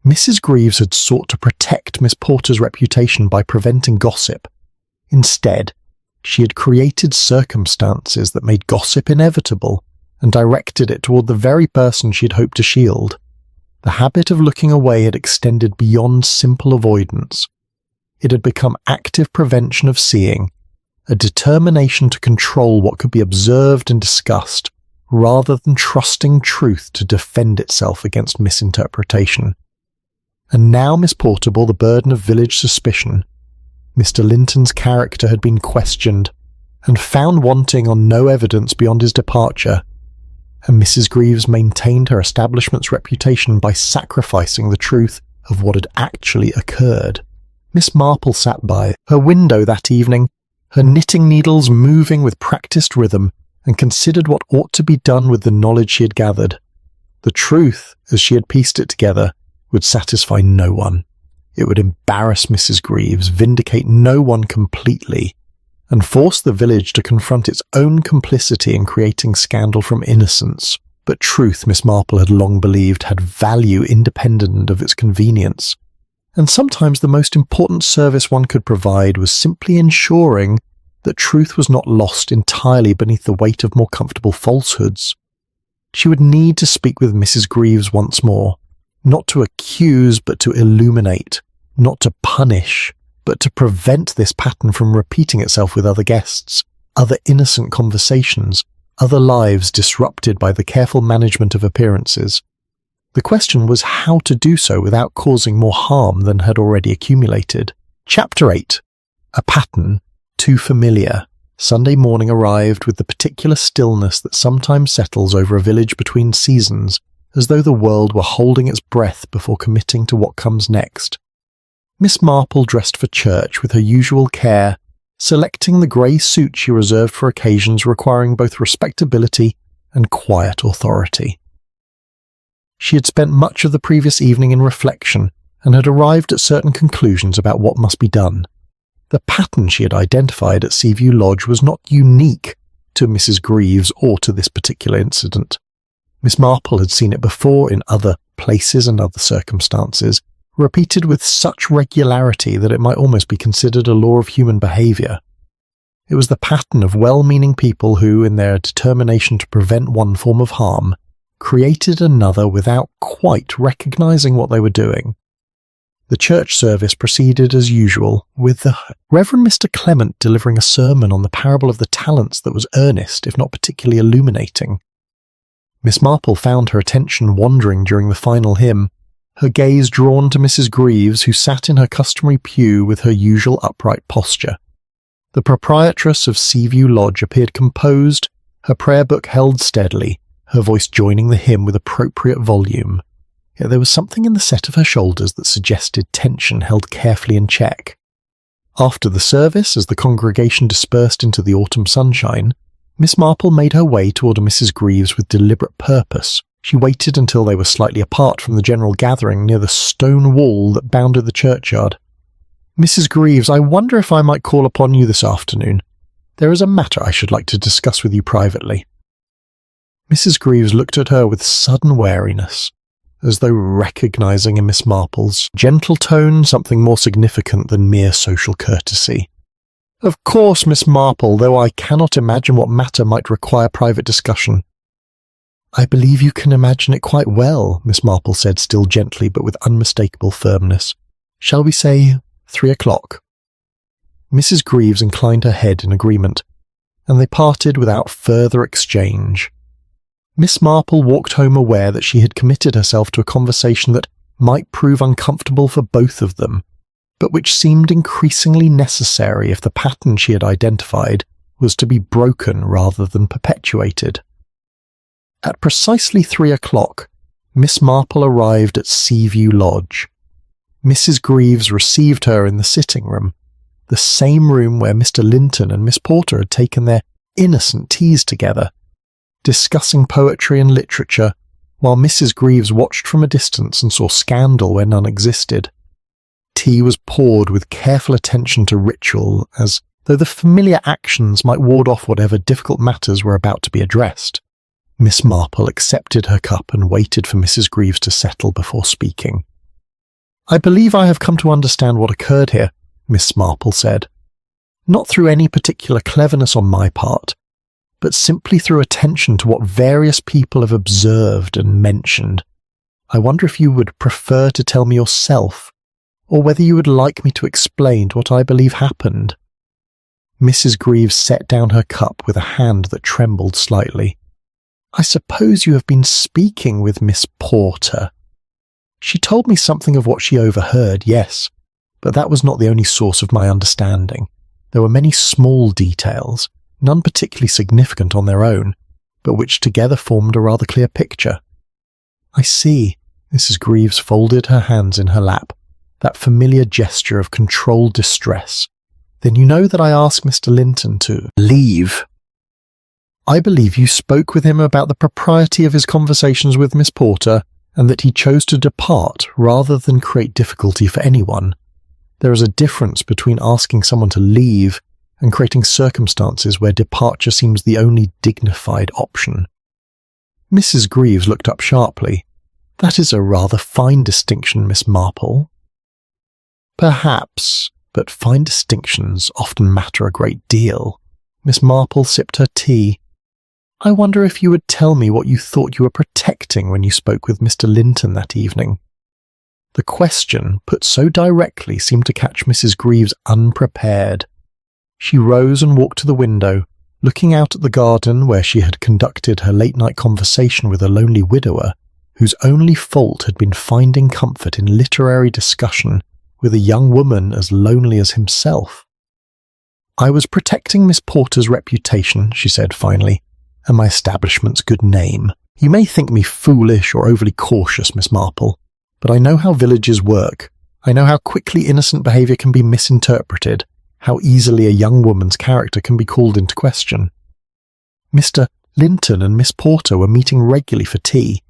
[SPEAKER 1] Mrs. Greaves had sought to protect Miss Porter's reputation by preventing gossip. Instead, she had created circumstances that made gossip inevitable and directed it toward the very person she had hoped to shield. The habit of looking away had extended beyond simple avoidance. It had become active prevention of seeing, a determination to control what could be observed and discussed, rather than trusting truth to defend itself against misinterpretation. And now Miss Porter bore the burden of village suspicion. Mr. Linton's character had been questioned, and found wanting on no evidence beyond his departure, and Mrs. Greaves maintained her establishment's reputation by sacrificing the truth of what had actually occurred. Miss Marple sat by her window that evening, her knitting needles moving with practised rhythm, and considered what ought to be done with the knowledge she had gathered. The truth, as she had pieced it together, would satisfy no one. It would embarrass Mrs. Greaves, vindicate no one completely, and force the village to confront its own complicity in creating scandal from innocence. But truth, Miss Marple had long believed, had value independent of its convenience. And sometimes the most important service one could provide was simply ensuring that truth was not lost entirely beneath the weight of more comfortable falsehoods. She would need to speak with Mrs. Greaves once more, not to accuse but to illuminate, not to punish but to prevent this pattern from repeating itself with other guests, other innocent conversations, other lives disrupted by the careful management of appearances. The question was how to do so without causing more harm than had already accumulated. Chapter 8. A pattern too familiar. Sunday morning arrived with the particular stillness that sometimes settles over a village between seasons, as though the world were holding its breath before committing to what comes next. Miss Marple dressed for church with her usual care, selecting the grey suit she reserved for occasions requiring both respectability and quiet authority. She had spent much of the previous evening in reflection and had arrived at certain conclusions about what must be done. The pattern she had identified at Seaview Lodge was not unique to Mrs. Greaves or to this particular incident. Miss Marple had seen it before in other places and other circumstances, repeated with such regularity that it might almost be considered a law of human behaviour. It was the pattern of well-meaning people who, in their determination to prevent one form of harm, created another without quite recognising what they were doing. The church service proceeded as usual, with the Reverend Mr. Clement delivering a sermon on the parable of the talents that was earnest, if not particularly illuminating. Miss Marple found her attention wandering during the final hymn, her gaze drawn to Mrs. Greaves, who sat in her customary pew with her usual upright posture. The proprietress of Seaview Lodge appeared composed, her prayer book held steadily, her voice joining the hymn with appropriate volume. Yet there was something in the set of her shoulders that suggested tension held carefully in check. After the service, as the congregation dispersed into the autumn sunshine, Miss Marple made her way toward Mrs. Greaves with deliberate purpose. She waited until they were slightly apart from the general gathering near the stone wall that bounded the churchyard. "Mrs. Greaves, I wonder if I might call upon you this afternoon. There is a matter I should like to discuss with you privately." Mrs. Greaves looked at her with sudden wariness, as though recognising in Miss Marple's gentle tone something more significant than mere social courtesy. "Of course, Miss Marple, though I cannot imagine what matter might require private discussion." "I believe you can imagine it quite well," Miss Marple said, still gently but with unmistakable firmness. "Shall we say 3 o'clock?" Mrs. Greaves inclined her head in agreement, and they parted without further exchange. Miss Marple walked home aware that she had committed herself to a conversation that might prove uncomfortable for both of them, but which seemed increasingly necessary if the pattern she had identified was to be broken rather than perpetuated. At precisely 3 o'clock, Miss Marple arrived at Seaview Lodge. Mrs. Greaves received her in the sitting room, the same room where Mr. Linton and Miss Porter had taken their innocent teas together, discussing poetry and literature, while Mrs. Greaves watched from a distance and saw scandal where none existed. Tea was poured with careful attention to ritual, as though the familiar actions might ward off whatever difficult matters were about to be addressed. Miss Marple accepted her cup and waited for Mrs. Greaves to settle before speaking. "I believe I have come to understand what occurred here," Miss Marple said. "Not through any particular cleverness on my part, but simply through attention to what various people have observed and mentioned. I wonder if you would prefer to tell me yourself, or whether you would like me to explain what I believe happened." Mrs. Greaves set down her cup with a hand that trembled slightly. "I suppose you have been speaking with Miss Porter. She told me something of what she overheard, yes, but that was not the only source of my understanding. There were many small details, none particularly significant on their own, but which together formed a rather clear picture." "I see." Mrs. Greaves folded her hands in her lap, that familiar gesture of controlled distress. "Then you know that I asked Mr. Linton to leave." "I believe you spoke with him about the propriety of his conversations with Miss Porter, and that he chose to depart rather than create difficulty for anyone. There is a difference between asking someone to leave and creating circumstances where departure seems the only dignified option." Mrs. Greaves looked up sharply. "That is a rather fine distinction, Miss Marple." "Perhaps, but fine distinctions often matter a great deal." Miss Marple sipped her tea. "I wonder if you would tell me what you thought you were protecting when you spoke with Mr. Linton that evening." The question, put so directly, seemed to catch Mrs. Greaves unprepared. She rose and walked to the window, looking out at the garden where she had conducted her late-night conversation with a lonely widower, whose only fault had been finding comfort in literary discussion with a young woman as lonely as himself. "I was protecting Miss Porter's reputation," she said finally, "and my establishment's good name. You may think me foolish or overly cautious, Miss Marple, but I know how villages work. I know how quickly innocent behaviour can be misinterpreted, how easily a young woman's character can be called into question. Mr. Linton and Miss Porter were meeting regularly for tea.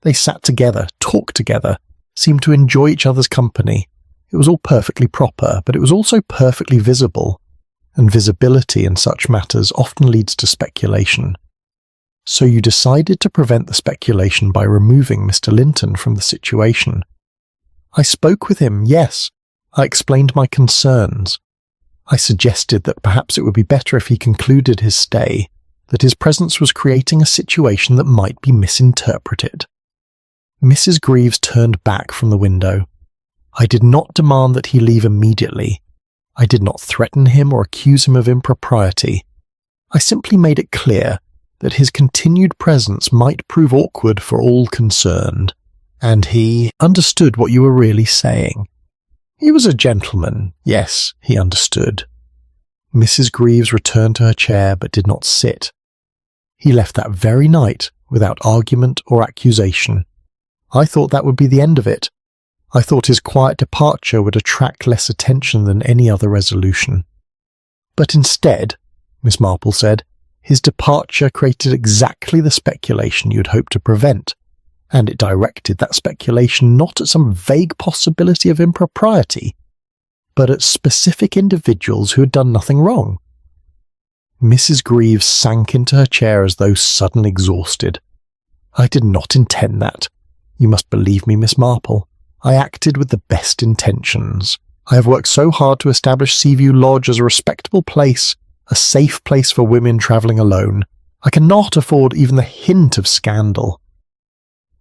[SPEAKER 1] They sat together, talked together, seemed to enjoy each other's company. It was all perfectly proper, but it was also perfectly visible, and visibility in such matters often leads to speculation. So you decided to prevent the speculation by removing Mr. Linton from the situation." "I spoke with him, yes. I explained my concerns. I suggested that perhaps it would be better if he concluded his stay, that his presence was creating a situation that might be misinterpreted." Mrs. Greaves turned back from the window. "I did not demand that he leave immediately. I did not threaten him or accuse him of impropriety. I simply made it clear that his continued presence might prove awkward for all concerned, and he understood what you were really saying. He was a gentleman, yes, he understood." Mrs. Greaves returned to her chair but did not sit. "He left that very night without argument or accusation. I thought that would be the end of it. I thought his quiet departure would attract less attention than any other resolution. But instead," Miss Marple said, "his departure created exactly the speculation you had hoped to prevent, and it directed that speculation not at some vague possibility of impropriety, but at specific individuals who had done nothing wrong." Mrs. Greaves sank into her chair as though suddenly exhausted. "I did not intend that. You must believe me, Miss Marple. I acted with the best intentions. I have worked so hard to establish Seaview Lodge as a respectable place, a safe place for women travelling alone. I cannot afford even the hint of scandal."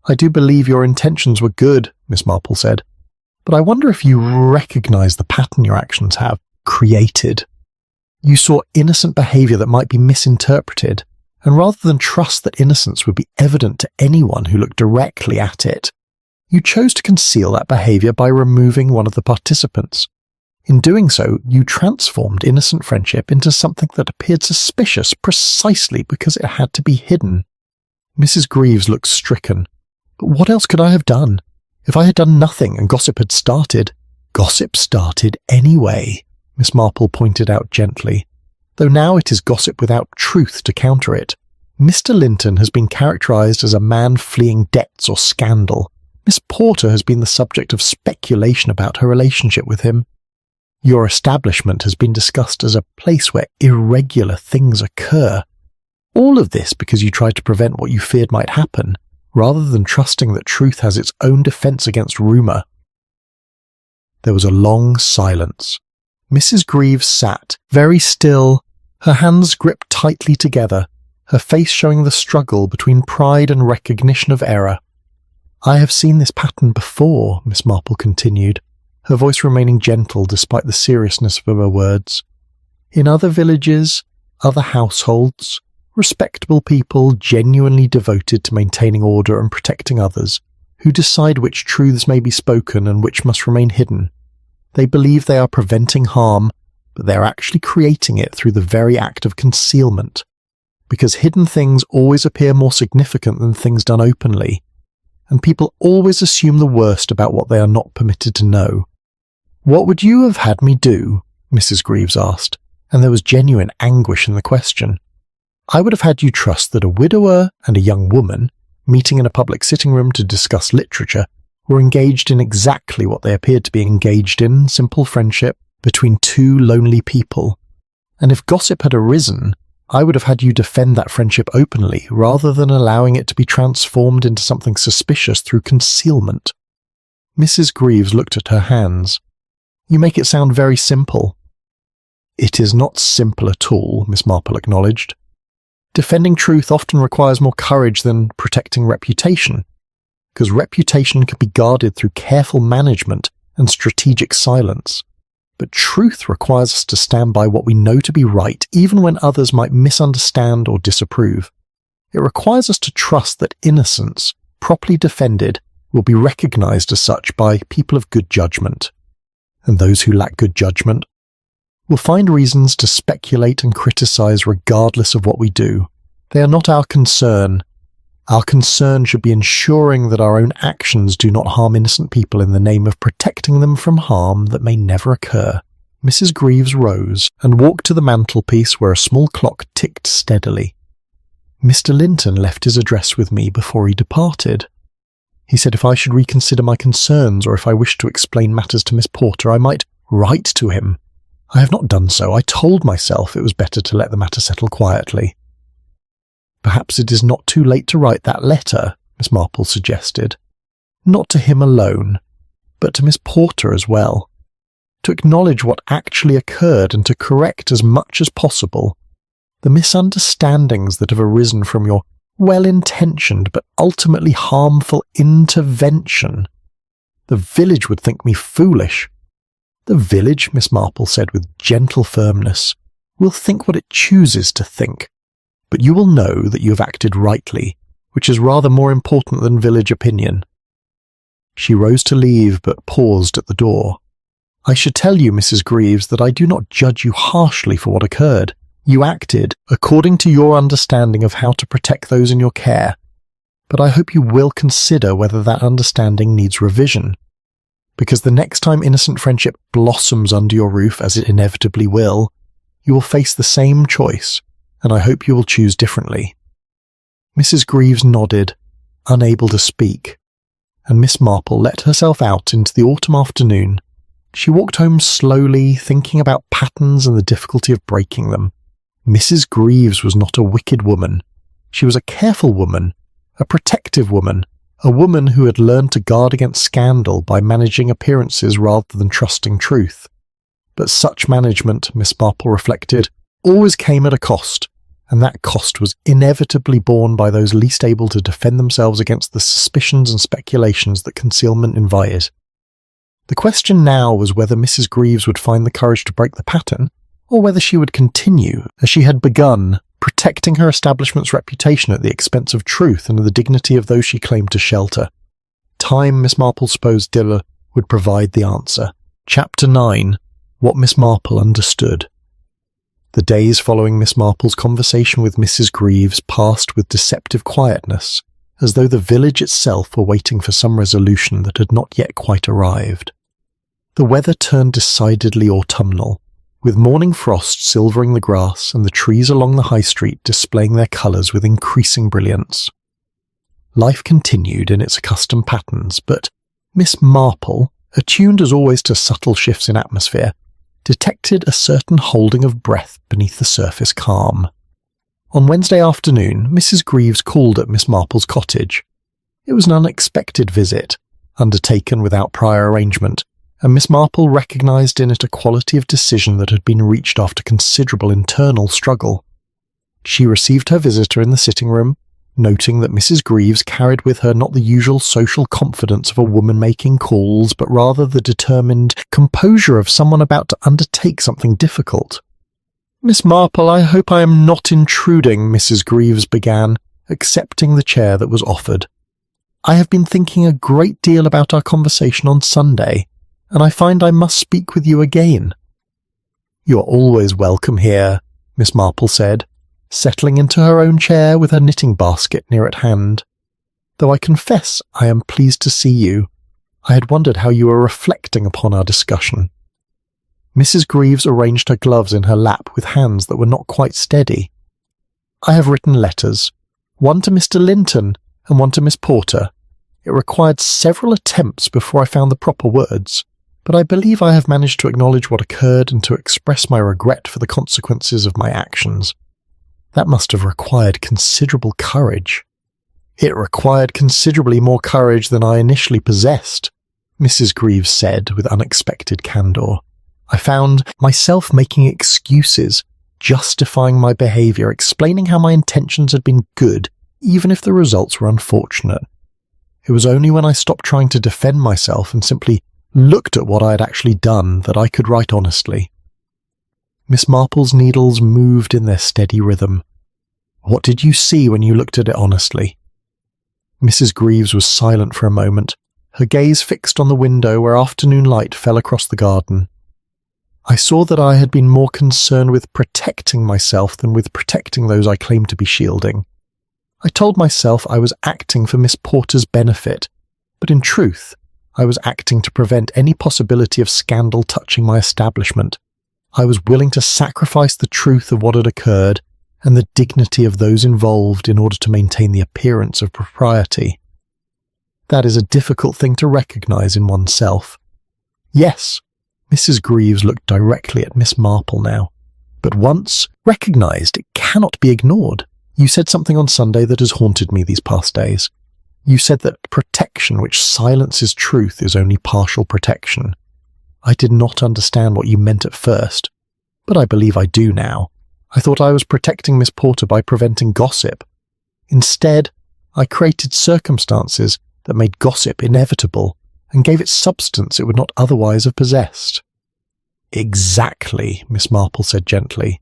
[SPEAKER 1] "I do believe your intentions were good," Miss Marple said, "but I wonder if you recognise the pattern your actions have created. You saw innocent behaviour that might be misinterpreted, and rather than trust that innocence would be evident to anyone who looked directly at it, you chose to conceal that behaviour by removing one of the participants. In doing so, you transformed innocent friendship into something that appeared suspicious precisely because it had to be hidden." Mrs. Greaves looked stricken. "But what else could I have done? If I had done nothing and gossip had started—" "Gossip started anyway," Miss Marple pointed out gently, "though now it is gossip without truth to counter it. Mr. Linton has been characterised as a man fleeing debts or scandal. Miss Porter has been the subject of speculation about her relationship with him. Your establishment has been discussed as a place where irregular things occur. All of this because you tried to prevent what you feared might happen, rather than trusting that truth has its own defence against rumour." There was a long silence. Mrs. Greaves sat, very still, her hands gripped tightly together, her face showing the struggle between pride and recognition of error. "I have seen this pattern before," Miss Marple continued, her voice remaining gentle despite the seriousness of her words. "In other villages, other households, respectable people genuinely devoted to maintaining order and protecting others, who decide which truths may be spoken and which must remain hidden. They believe they are preventing harm, but they are actually creating it through the very act of concealment. Because hidden things always appear more significant than things done openly, and people always assume the worst about what they are not permitted to know." "What would you have had me do?" Mrs. Greaves asked, and there was genuine anguish in the question. "I would have had you trust that a widower and a young woman, meeting in a public sitting room to discuss literature, were engaged in exactly what they appeared to be engaged in, simple friendship between two lonely people. And if gossip had arisen, I would have had you defend that friendship openly, rather than allowing it to be transformed into something suspicious through concealment." Mrs. Greaves looked at her hands. "You make it sound very simple." "It is not simple at all," Miss Marple acknowledged. "Defending truth often requires more courage than protecting reputation, because reputation can be guarded through careful management and strategic silence. But truth requires us to stand by what we know to be right, even when others might misunderstand or disapprove. It requires us to trust that innocence, properly defended, will be recognised as such by people of good judgment. And those who lack good judgment will find reasons to speculate and criticise regardless of what we do. They are not our concern. Our concern should be ensuring that our own actions do not harm innocent people in the name of protecting them from harm that may never occur." Mrs. Greaves rose and walked to the mantelpiece where a small clock ticked steadily. "Mr. Linton left his address with me before he departed. He said if I should reconsider my concerns or if I wished to explain matters to Miss Porter, I might write to him. I have not done so. I told myself it was better to let the matter settle quietly." "Perhaps it is not too late to write that letter," Miss Marple suggested. "Not to him alone, but to Miss Porter as well. To acknowledge what actually occurred and to correct as much as possible the misunderstandings that have arisen from your well-intentioned but ultimately harmful intervention. The village would think me foolish." "The village," Miss Marple said with gentle firmness, "will think what it chooses to think. But you will know that you have acted rightly, which is rather more important than village opinion." She rose to leave, but paused at the door. "I should tell you, Mrs. Greaves, that I do not judge you harshly for what occurred. You acted according to your understanding of how to protect those in your care, but I hope you will consider whether that understanding needs revision. Because the next time innocent friendship blossoms under your roof, as it inevitably will, you will face the same choice, and I hope you will choose differently." Mrs. Greaves nodded, unable to speak, and Miss Marple let herself out into the autumn afternoon. She walked home slowly, thinking about patterns and the difficulty of breaking them. Mrs. Greaves was not a wicked woman. She was a careful woman, a protective woman, a woman who had learned to guard against scandal by managing appearances rather than trusting truth. But such management, Miss Marple reflected, always came at a cost, and that cost was inevitably borne by those least able to defend themselves against the suspicions and speculations that concealment invited. The question now was whether Mrs. Greaves would find the courage to break the pattern, or whether she would continue, as she had begun, protecting her establishment's reputation at the expense of truth and the dignity of those she claimed to shelter. Time, Miss Marple supposed, would provide the answer. Chapter 9. What Miss Marple Understood. The days following Miss Marple's conversation with Mrs. Greaves passed with deceptive quietness, as though the village itself were waiting for some resolution that had not yet quite arrived. The weather turned decidedly autumnal, with morning frost silvering the grass and the trees along the high street displaying their colours with increasing brilliance. Life continued in its accustomed patterns, but Miss Marple, attuned as always to subtle shifts in atmosphere, detected a certain holding of breath beneath the surface calm. On Wednesday afternoon, Mrs. Greaves called at Miss Marple's cottage. It was an unexpected visit, undertaken without prior arrangement, and Miss Marple recognised in it a quality of decision that had been reached after considerable internal struggle. She received her visitor in the sitting-room, noting that Mrs. Greaves carried with her not the usual social confidence of a woman making calls, but rather the determined composure of someone about to undertake something difficult. "Miss Marple, I hope I am not intruding," Mrs. Greaves began, accepting the chair that was offered. "I have been thinking a great deal about our conversation on Sunday, and I find I must speak with you again." "You are always welcome here," Miss Marple said, settling into her own chair with her knitting basket near at hand. "Though I confess I am pleased to see you. I had wondered how you were reflecting upon our discussion." Mrs. Greaves arranged her gloves in her lap with hands that were not quite steady. "I have written letters, one to Mr. Linton and one to Miss Porter. It required several attempts before I found the proper words, but I believe I have managed to acknowledge what occurred and to express my regret for the consequences of my actions. That must have required considerable courage." "It required considerably more courage than I initially possessed," Mrs. Greaves said with unexpected candour. "I found myself making excuses, justifying my behaviour, explaining how my intentions had been good, even if the results were unfortunate. It was only when I stopped trying to defend myself and simply looked at what I had actually done that I could write honestly." Miss Marple's needles moved in their steady rhythm. "What did you see when you looked at it honestly?" Mrs. Greaves was silent for a moment, her gaze fixed on the window where afternoon light fell across the garden. "I saw that I had been more concerned with protecting myself than with protecting those I claimed to be shielding. I told myself I was acting for Miss Porter's benefit, but in truth, I was acting to prevent any possibility of scandal touching my establishment. I was willing to sacrifice the truth of what had occurred and the dignity of those involved in order to maintain the appearance of propriety. That is a difficult thing to recognise in oneself. Yes," Mrs. Greaves looked directly at Miss Marple now, "but once recognised, it cannot be ignored. You said something on Sunday that has haunted me these past days. You said that protection which silences truth is only partial protection. I did not understand what you meant at first, but I believe I do now. I thought I was protecting Miss Porter by preventing gossip. Instead, I created circumstances that made gossip inevitable and gave it substance it would not otherwise have possessed." "Exactly," Miss Marple said gently.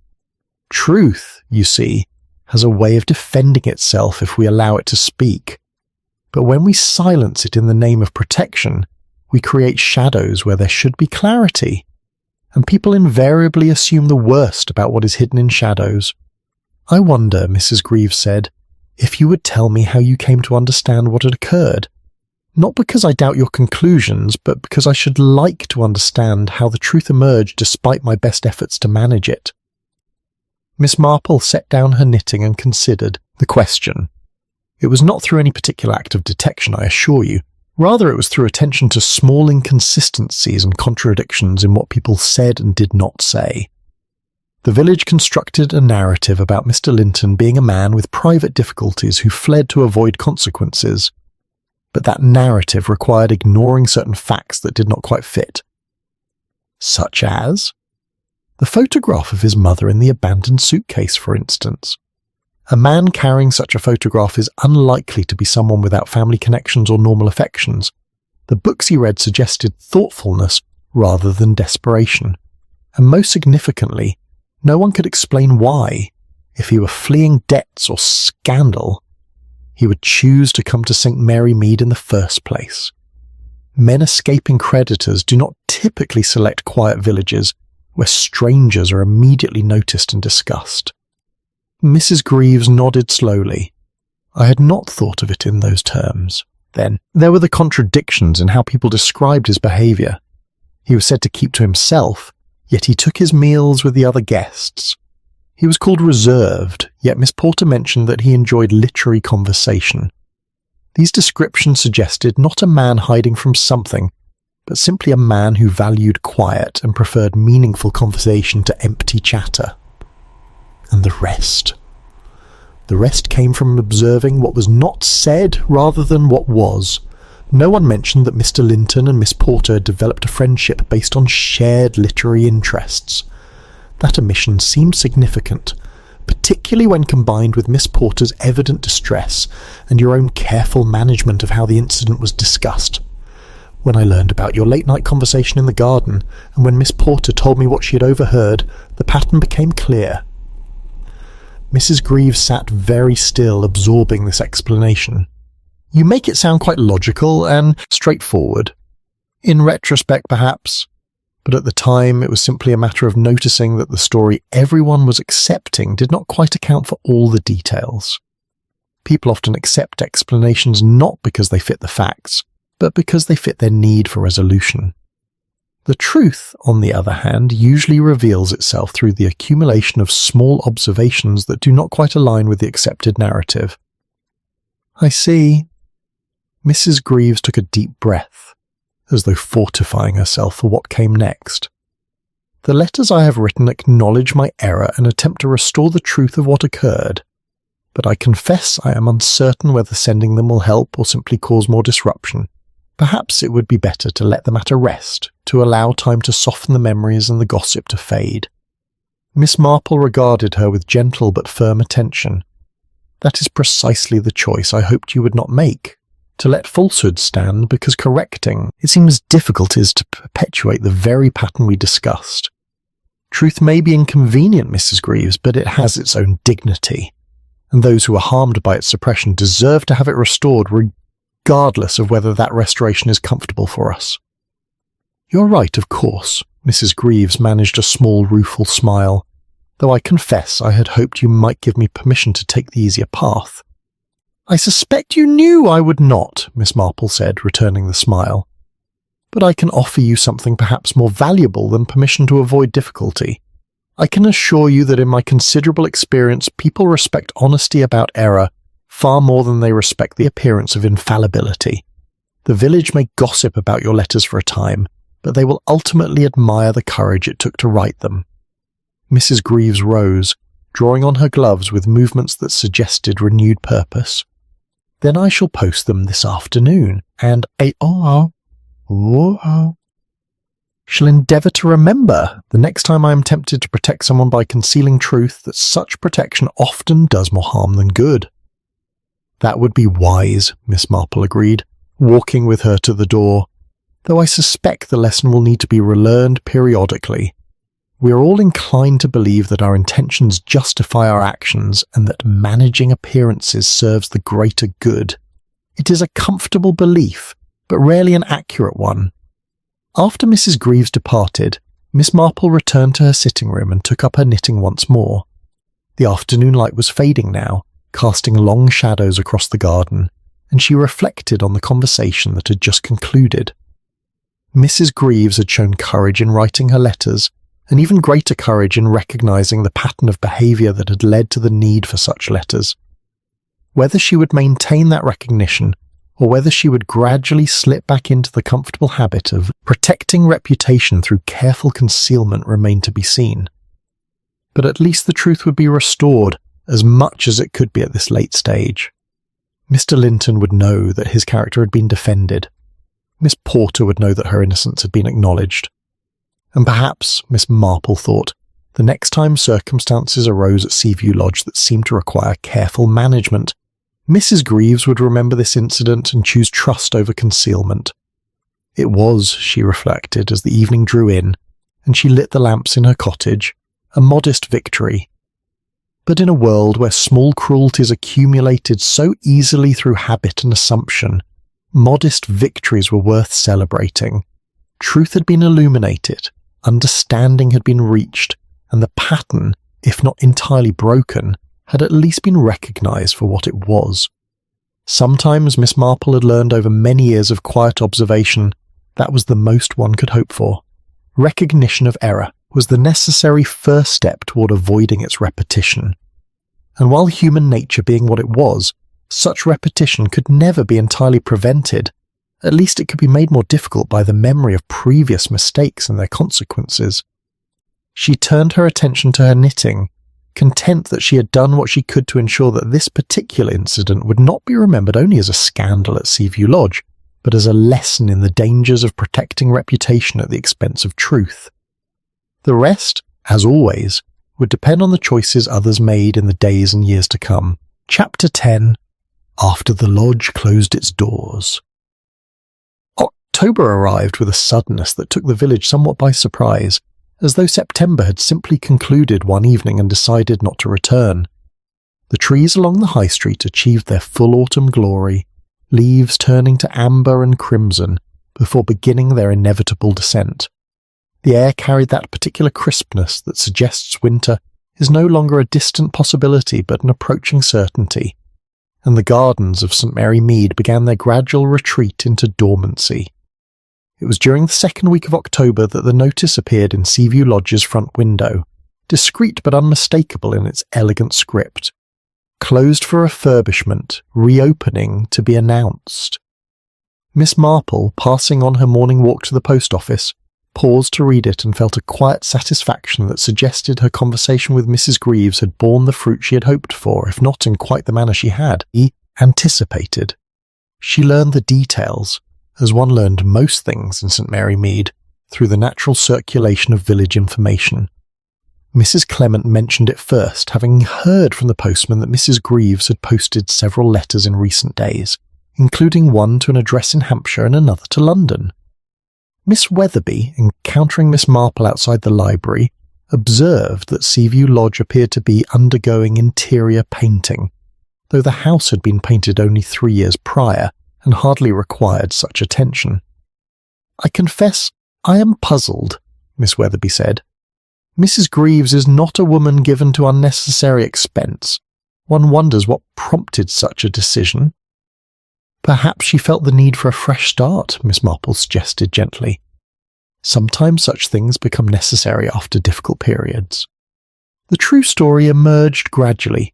[SPEAKER 1] "Truth, you see, has a way of defending itself if we allow it to speak. But when we silence it in the name of protection, we create shadows where there should be clarity. And people invariably assume the worst about what is hidden in shadows. I wonder," Mrs. Greaves said, "if you would tell me how you came to understand what had occurred. Not because I doubt your conclusions, but because I should like to understand how the truth emerged despite my best efforts to manage it." Miss Marple set down her knitting and considered the question. It was not through any particular act of detection, I assure you. Rather, it was through attention to small inconsistencies and contradictions in what people said and did not say. The village constructed a narrative about Mr. Linton being a man with private difficulties who fled to avoid consequences. But that narrative required ignoring certain facts that did not quite fit. Such as the photograph of his mother in the abandoned suitcase, for instance. A man carrying such a photograph is unlikely to be someone without family connections or normal affections. The books he read suggested thoughtfulness rather than desperation. And most significantly, no one could explain why, if he were fleeing debts or scandal, he would choose to come to St. Mary Mead in the first place. Men escaping creditors do not typically select quiet villages where strangers are immediately noticed and discussed. Mrs. Greaves nodded slowly. I had not thought of it in those terms. Then, there were the contradictions in how people described his behaviour. He was said to keep to himself, yet he took his meals with the other guests. He was called reserved, yet Miss Porter mentioned that he enjoyed literary conversation. These descriptions suggested not a man hiding from something, but simply a man who valued quiet and preferred meaningful conversation to empty chatter. And the rest? The rest came from observing what was not said rather than what was. No one mentioned that Mr. Linton and Miss Porter had developed a friendship based on shared literary interests. That omission seemed significant, particularly when combined with Miss Porter's evident distress and your own careful management of how the incident was discussed. When I learned about your late-night conversation in the garden, and when Miss Porter told me what she had overheard, the pattern became clear. Mrs. Greaves sat very still, absorbing this explanation. You make it sound quite logical and straightforward. In retrospect, perhaps, but at the time it was simply a matter of noticing that the story everyone was accepting did not quite account for all the details. People often accept explanations not because they fit the facts, but because they fit their need for resolution. The truth, on the other hand, usually reveals itself through the accumulation of small observations that do not quite align with the accepted narrative. I see. Mrs. Greaves took a deep breath, as though fortifying herself for what came next. The letters I have written acknowledge my error and attempt to restore the truth of what occurred, but I confess I am uncertain whether sending them will help or simply cause more disruption. Perhaps it would be better to let the matter rest, to allow time to soften the memories and the gossip to fade. Miss Marple regarded her with gentle but firm attention. That is precisely the choice I hoped you would not make. To let falsehood stand because correcting, it seems difficult is to perpetuate the very pattern we discussed. Truth may be inconvenient, Mrs. Greaves, but it has its own dignity, and those who are harmed by its suppression deserve to have it restored regardless of whether that restoration is comfortable for us. You're right, of course. Mrs. Greaves managed a small rueful smile, though I confess I had hoped you might give me permission to take the easier path. I suspect you knew I would not, Miss Marple said, returning the smile. But I can offer you something perhaps more valuable than permission to avoid difficulty. I can assure you that in my considerable experience, people respect honesty about error far more than they respect the appearance of infallibility. The village may gossip about your letters for a time, but they will ultimately admire the courage it took to write them. Mrs. Greaves rose, drawing on her gloves with movements that suggested renewed purpose. Then I shall post them this afternoon, and shall endeavour to remember, the next time I am tempted to protect someone by concealing truth, that such protection often does more harm than good. That would be wise, Miss Marple agreed, walking with her to the door, though I suspect the lesson will need to be relearned periodically. We are all inclined to believe that our intentions justify our actions and that managing appearances serves the greater good. It is a comfortable belief, but rarely an accurate one. After Mrs. Greaves departed, Miss Marple returned to her sitting room and took up her knitting once more. The afternoon light was fading now, casting long shadows across the garden, and she reflected on the conversation that had just concluded. Mrs. Greaves had shown courage in writing her letters, and even greater courage in recognizing the pattern of behaviour that had led to the need for such letters. Whether she would maintain that recognition, or whether she would gradually slip back into the comfortable habit of protecting reputation through careful concealment, remained to be seen. but at least the truth would be restored as much as it could be at this late stage. Mr. Linton would know that his character had been defended. Miss Porter would know that her innocence had been acknowledged. And perhaps, Miss Marple thought, the next time circumstances arose at Seaview Lodge that seemed to require careful management, Mrs. Greaves would remember this incident and choose trust over concealment. It was, she reflected as the evening drew in, and she lit the lamps in her cottage, a modest victory. But in a world where small cruelties accumulated so easily through habit and assumption, modest victories were worth celebrating. Truth had been illuminated, understanding had been reached, and the pattern, if not entirely broken, had at least been recognised for what it was. Sometimes Miss Marple had learned over many years of quiet observation that was the most one could hope for. Recognition of error was the necessary first step toward avoiding its repetition. And while human nature being what it was, such repetition could never be entirely prevented. At least it could be made more difficult by the memory of previous mistakes and their consequences. She turned her attention to her knitting, content that she had done what she could to ensure that this particular incident would not be remembered only as a scandal at Seaview Lodge, but as a lesson in the dangers of protecting reputation at the expense of truth. The rest, as always, would depend on the choices others made in the days and years to come. Chapter 10. After the lodge closed its doors. October arrived with a suddenness that took the village somewhat by surprise, as though September had simply concluded one evening and decided not to return. The trees along the high street achieved their full autumn glory, leaves turning to amber and crimson before beginning their inevitable descent. The air carried that particular crispness that suggests winter is no longer a distant possibility but an approaching certainty, and the gardens of St. Mary Mead began their gradual retreat into dormancy. It was during the second week of October that the notice appeared in Seaview Lodge's front window, discreet but unmistakable in its elegant script. Closed for refurbishment, reopening to be announced. Miss Marple, passing on her morning walk to the post office, paused to read it and felt a quiet satisfaction that suggested her conversation with Mrs. Greaves had borne the fruit she had hoped for, if not in quite the manner she had anticipated. She learned the details, as one learned most things in St. Mary Mead, through the natural circulation of village information. Mrs. Clement mentioned it first, having heard from the postman that Mrs. Greaves had posted several letters in recent days, including one to an address in Hampshire and another to London. Miss Weatherby, encountering Miss Marple outside the library, observed that Seaview Lodge appeared to be undergoing interior painting, though the house had been painted only 3 years prior and hardly required such attention. "I confess I am puzzled," Miss Weatherby said. "Mrs. Greaves is not a woman given to unnecessary expense. One wonders what prompted such a decision." "Perhaps she felt the need for a fresh start," Miss Marple suggested gently. "Sometimes such things become necessary after difficult periods." The true story emerged gradually,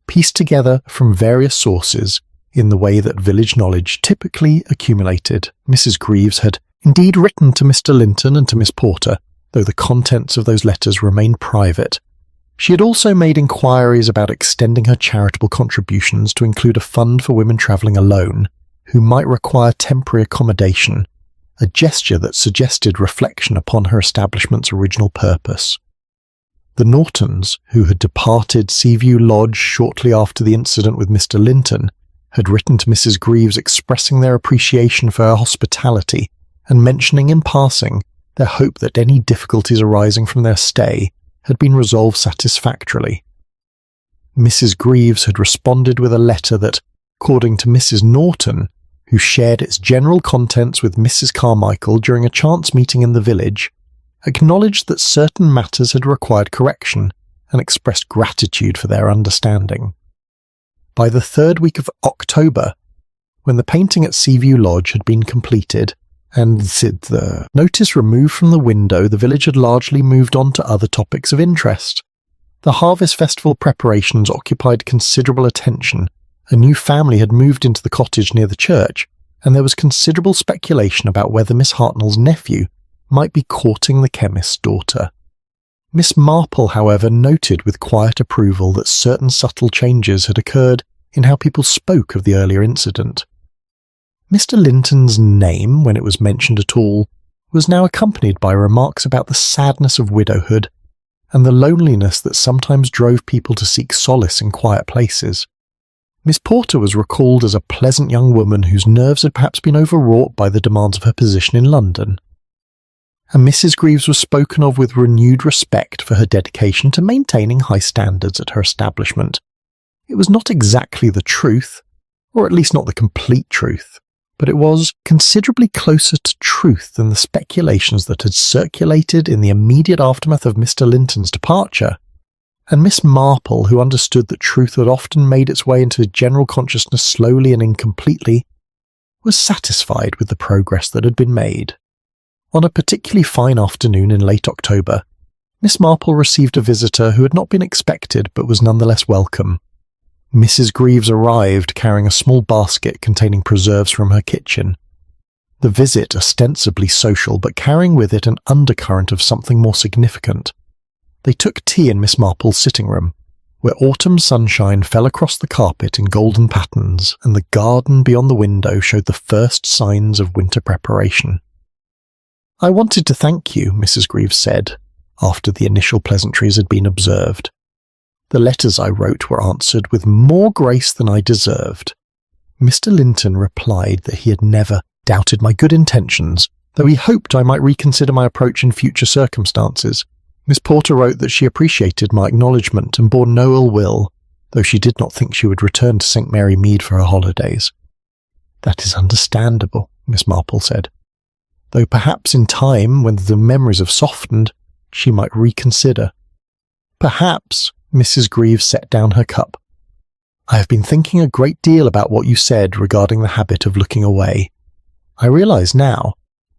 [SPEAKER 1] pieced together from various sources in the way that village knowledge typically accumulated. Mrs. Greaves had indeed written to Mr. Linton and to Miss Porter, though the contents of those letters remained private. She had also made inquiries about extending her charitable contributions to include a fund for women travelling alone, who might require temporary accommodation, a gesture that suggested reflection upon her establishment's original purpose. The Nortons, who had departed Seaview Lodge shortly after the incident with Mr. Linton, had written to Mrs. Greaves expressing their appreciation for her hospitality and mentioning in passing their hope that any difficulties arising from their stay had been resolved satisfactorily. Mrs. Greaves had responded with a letter that, according to Mrs. Norton, who shared its general contents with Mrs. Carmichael during a chance meeting in the village, acknowledged that certain matters had required correction and expressed gratitude for their understanding. By the third week of October, when the painting at Seaview Lodge had been completed, and the notice removed from the window, the village had largely moved on to other topics of interest. The Harvest Festival preparations occupied considerable attention. A new family had moved into the cottage near the church, and there was considerable speculation about whether Miss Hartnell's nephew might be courting the chemist's daughter. Miss Marple, however, noted with quiet approval that certain subtle changes had occurred in how people spoke of the earlier incident. Mr. Linton's name, when it was mentioned at all, was now accompanied by remarks about the sadness of widowhood and the loneliness that sometimes drove people to seek solace in quiet places. Miss Porter was recalled as a pleasant young woman whose nerves had perhaps been overwrought by the demands of her position in London. And Mrs. Greaves was spoken of with renewed respect for her dedication to maintaining high standards at her establishment. It was not exactly the truth, or at least not the complete truth, but it was considerably closer to truth than the speculations that had circulated in the immediate aftermath of Mr. Linton's departure. And Miss Marple, who understood that truth had often made its way into general consciousness slowly and incompletely, was satisfied with the progress that had been made. On a particularly fine afternoon in late October, Miss Marple received a visitor who had not been expected but was nonetheless welcome. Mrs. Greaves arrived carrying a small basket containing preserves from her kitchen. The visit ostensibly social, but carrying with it an undercurrent of something more significant. They took tea in Miss Marple's sitting room, where autumn sunshine fell across the carpet in golden patterns, and the garden beyond the window showed the first signs of winter preparation. "I wanted to thank you," Mrs. Greaves said, after the initial pleasantries had been observed. "The letters I wrote were answered with more grace than I deserved." Mr. Linton replied that he had never doubted my good intentions, though he hoped I might reconsider my approach in future circumstances. Miss Porter wrote that she appreciated my acknowledgment and bore no ill will, though she did not think she would return to St. Mary Mead for her holidays. "That is understandable," Miss Marple said, "though perhaps in time, when the memories have softened, she might reconsider." "Perhaps." Mrs. Greaves set down her cup. "I have been thinking a great deal about what you said regarding the habit of looking away. I realize now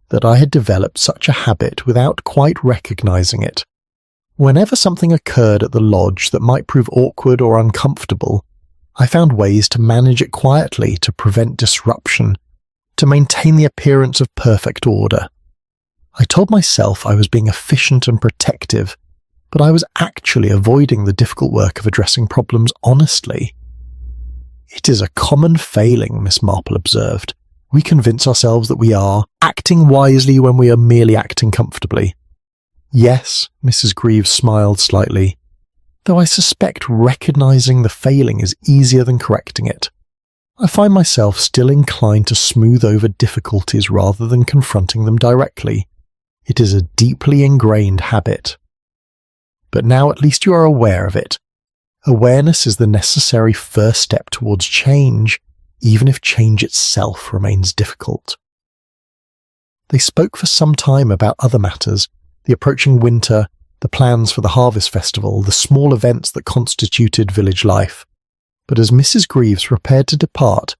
[SPEAKER 1] that I had developed such a habit without quite recognizing it. Whenever something occurred at the lodge that might prove awkward or uncomfortable, I found ways to manage it quietly to prevent disruption, to maintain the appearance of perfect order. I told myself I was being efficient and protective, but I was actually avoiding the difficult work of addressing problems honestly." "It is a common failing," Miss Marple observed. "We convince ourselves that we are acting wisely when we are merely acting comfortably." "Yes," Mrs. Greaves smiled slightly, "though I suspect recognizing the failing is easier than correcting it. I find myself still inclined to smooth over difficulties rather than confronting them directly. It is a deeply ingrained habit. But now at least you are aware of it. Awareness is the necessary first step towards change, even if change itself remains difficult." They spoke for some time about other matters, the approaching winter, the plans for the harvest festival, the small events that constituted village life. But as Mrs. Greaves prepared to depart,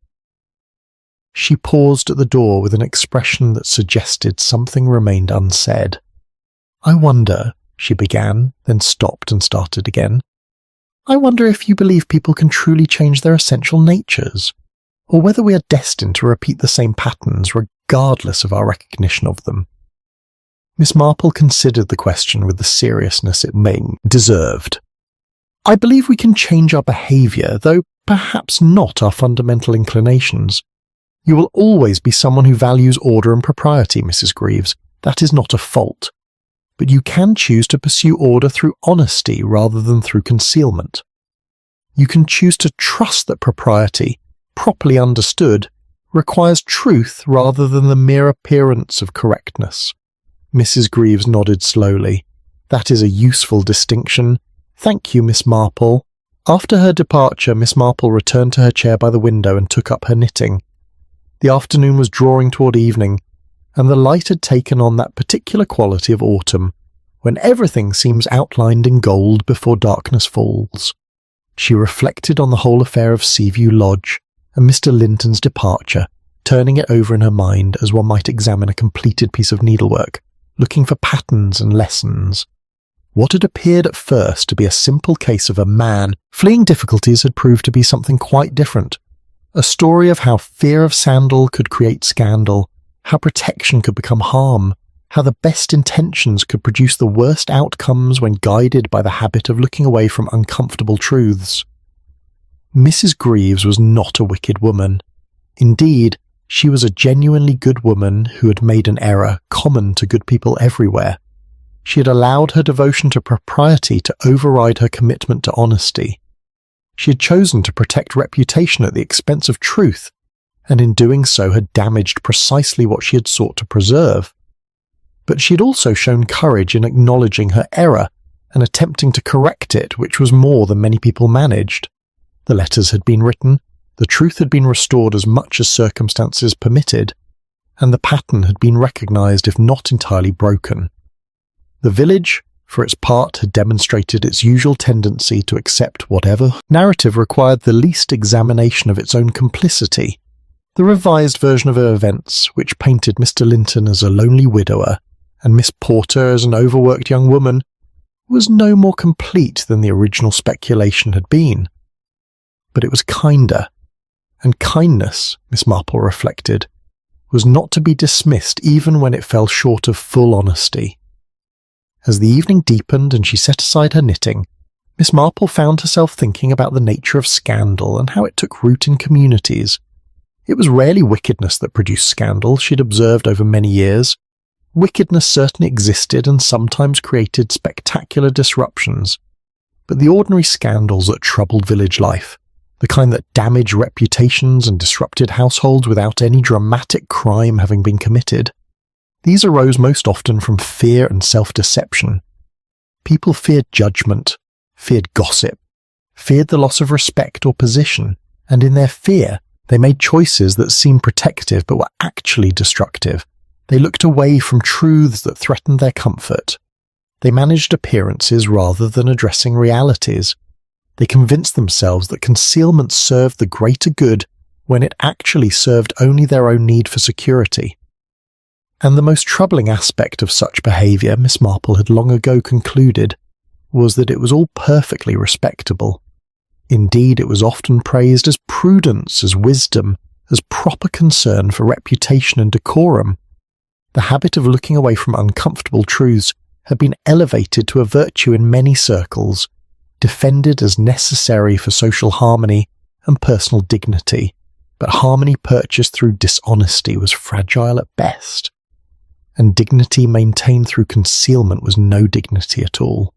[SPEAKER 1] she paused at the door with an expression that suggested something remained unsaid. "I wonder," she began, then stopped and started again. "I wonder if you believe people can truly change their essential natures, or whether we are destined to repeat the same patterns regardless of our recognition of them." Miss Marple considered the question with the seriousness it deserved. "I believe we can change our behaviour, though perhaps not our fundamental inclinations. You will always be someone who values order and propriety, Mrs. Greaves. That is not a fault. But you can choose to pursue order through honesty rather than through concealment. You can choose to trust that propriety, properly understood, requires truth rather than the mere appearance of correctness." Mrs. Greaves nodded slowly. "That is a useful distinction. Thank you, Miss Marple." After her departure, Miss Marple returned to her chair by the window and took up her knitting. The afternoon was drawing toward evening, and the light had taken on that particular quality of autumn, when everything seems outlined in gold before darkness falls. She reflected on the whole affair of Seaview Lodge and Mr. Linton's departure, turning it over in her mind as one might examine a completed piece of needlework, looking for patterns and lessons. What had appeared at first to be a simple case of a man fleeing difficulties had proved to be something quite different. A story of how fear of sandal could create scandal, how protection could become harm, how the best intentions could produce the worst outcomes when guided by the habit of looking away from uncomfortable truths. Mrs. Greaves was not a wicked woman. Indeed, she was a genuinely good woman who had made an error common to good people everywhere. She had allowed her devotion to propriety to override her commitment to honesty. She had chosen to protect reputation at the expense of truth, and in doing so had damaged precisely what she had sought to preserve. But she had also shown courage in acknowledging her error and attempting to correct it, which was more than many people managed. The letters had been written, the truth had been restored as much as circumstances permitted, and the pattern had been recognised if not entirely broken. The village, for its part, had demonstrated its usual tendency to accept whatever narrative required the least examination of its own complicity. The revised version of events, which painted Mr. Linton as a lonely widower and Miss Porter as an overworked young woman, was no more complete than the original speculation had been. But it was kinder, and kindness, Miss Marple reflected, was not to be dismissed even when it fell short of full honesty. As the evening deepened and she set aside her knitting, Miss Marple found herself thinking about the nature of scandal and how it took root in communities. It was rarely wickedness that produced scandal, she'd observed over many years. Wickedness certainly existed and sometimes created spectacular disruptions, but the ordinary scandals that troubled village life, the kind that damaged reputations and disrupted households without any dramatic crime having been committed, these arose most often from fear and self-deception. People feared judgment, feared gossip, feared the loss of respect or position, and in their fear, they made choices that seemed protective but were actually destructive. They looked away from truths that threatened their comfort. They managed appearances rather than addressing realities. They convinced themselves that concealment served the greater good when it actually served only their own need for security. And the most troubling aspect of such behaviour, Miss Marple had long ago concluded, was that it was all perfectly respectable. Indeed, it was often praised as prudence, as wisdom, as proper concern for reputation and decorum. The habit of looking away from uncomfortable truths had been elevated to a virtue in many circles, defended as necessary for social harmony and personal dignity, but harmony purchased through dishonesty was fragile at best, and dignity maintained through concealment was no dignity at all.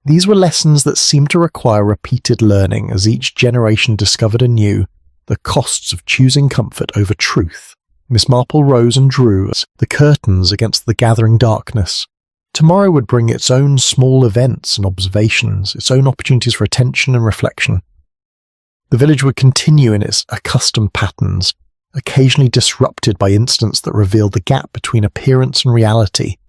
[SPEAKER 1] These were lessons that seemed to require repeated learning as each generation discovered anew the costs of choosing comfort over truth. Miss Marple rose and drew the curtains against the gathering darkness. Tomorrow would bring its own small events and observations, its own opportunities for attention and reflection. The village would continue in its accustomed patterns, occasionally disrupted by incidents that revealed the gap between appearance and reality,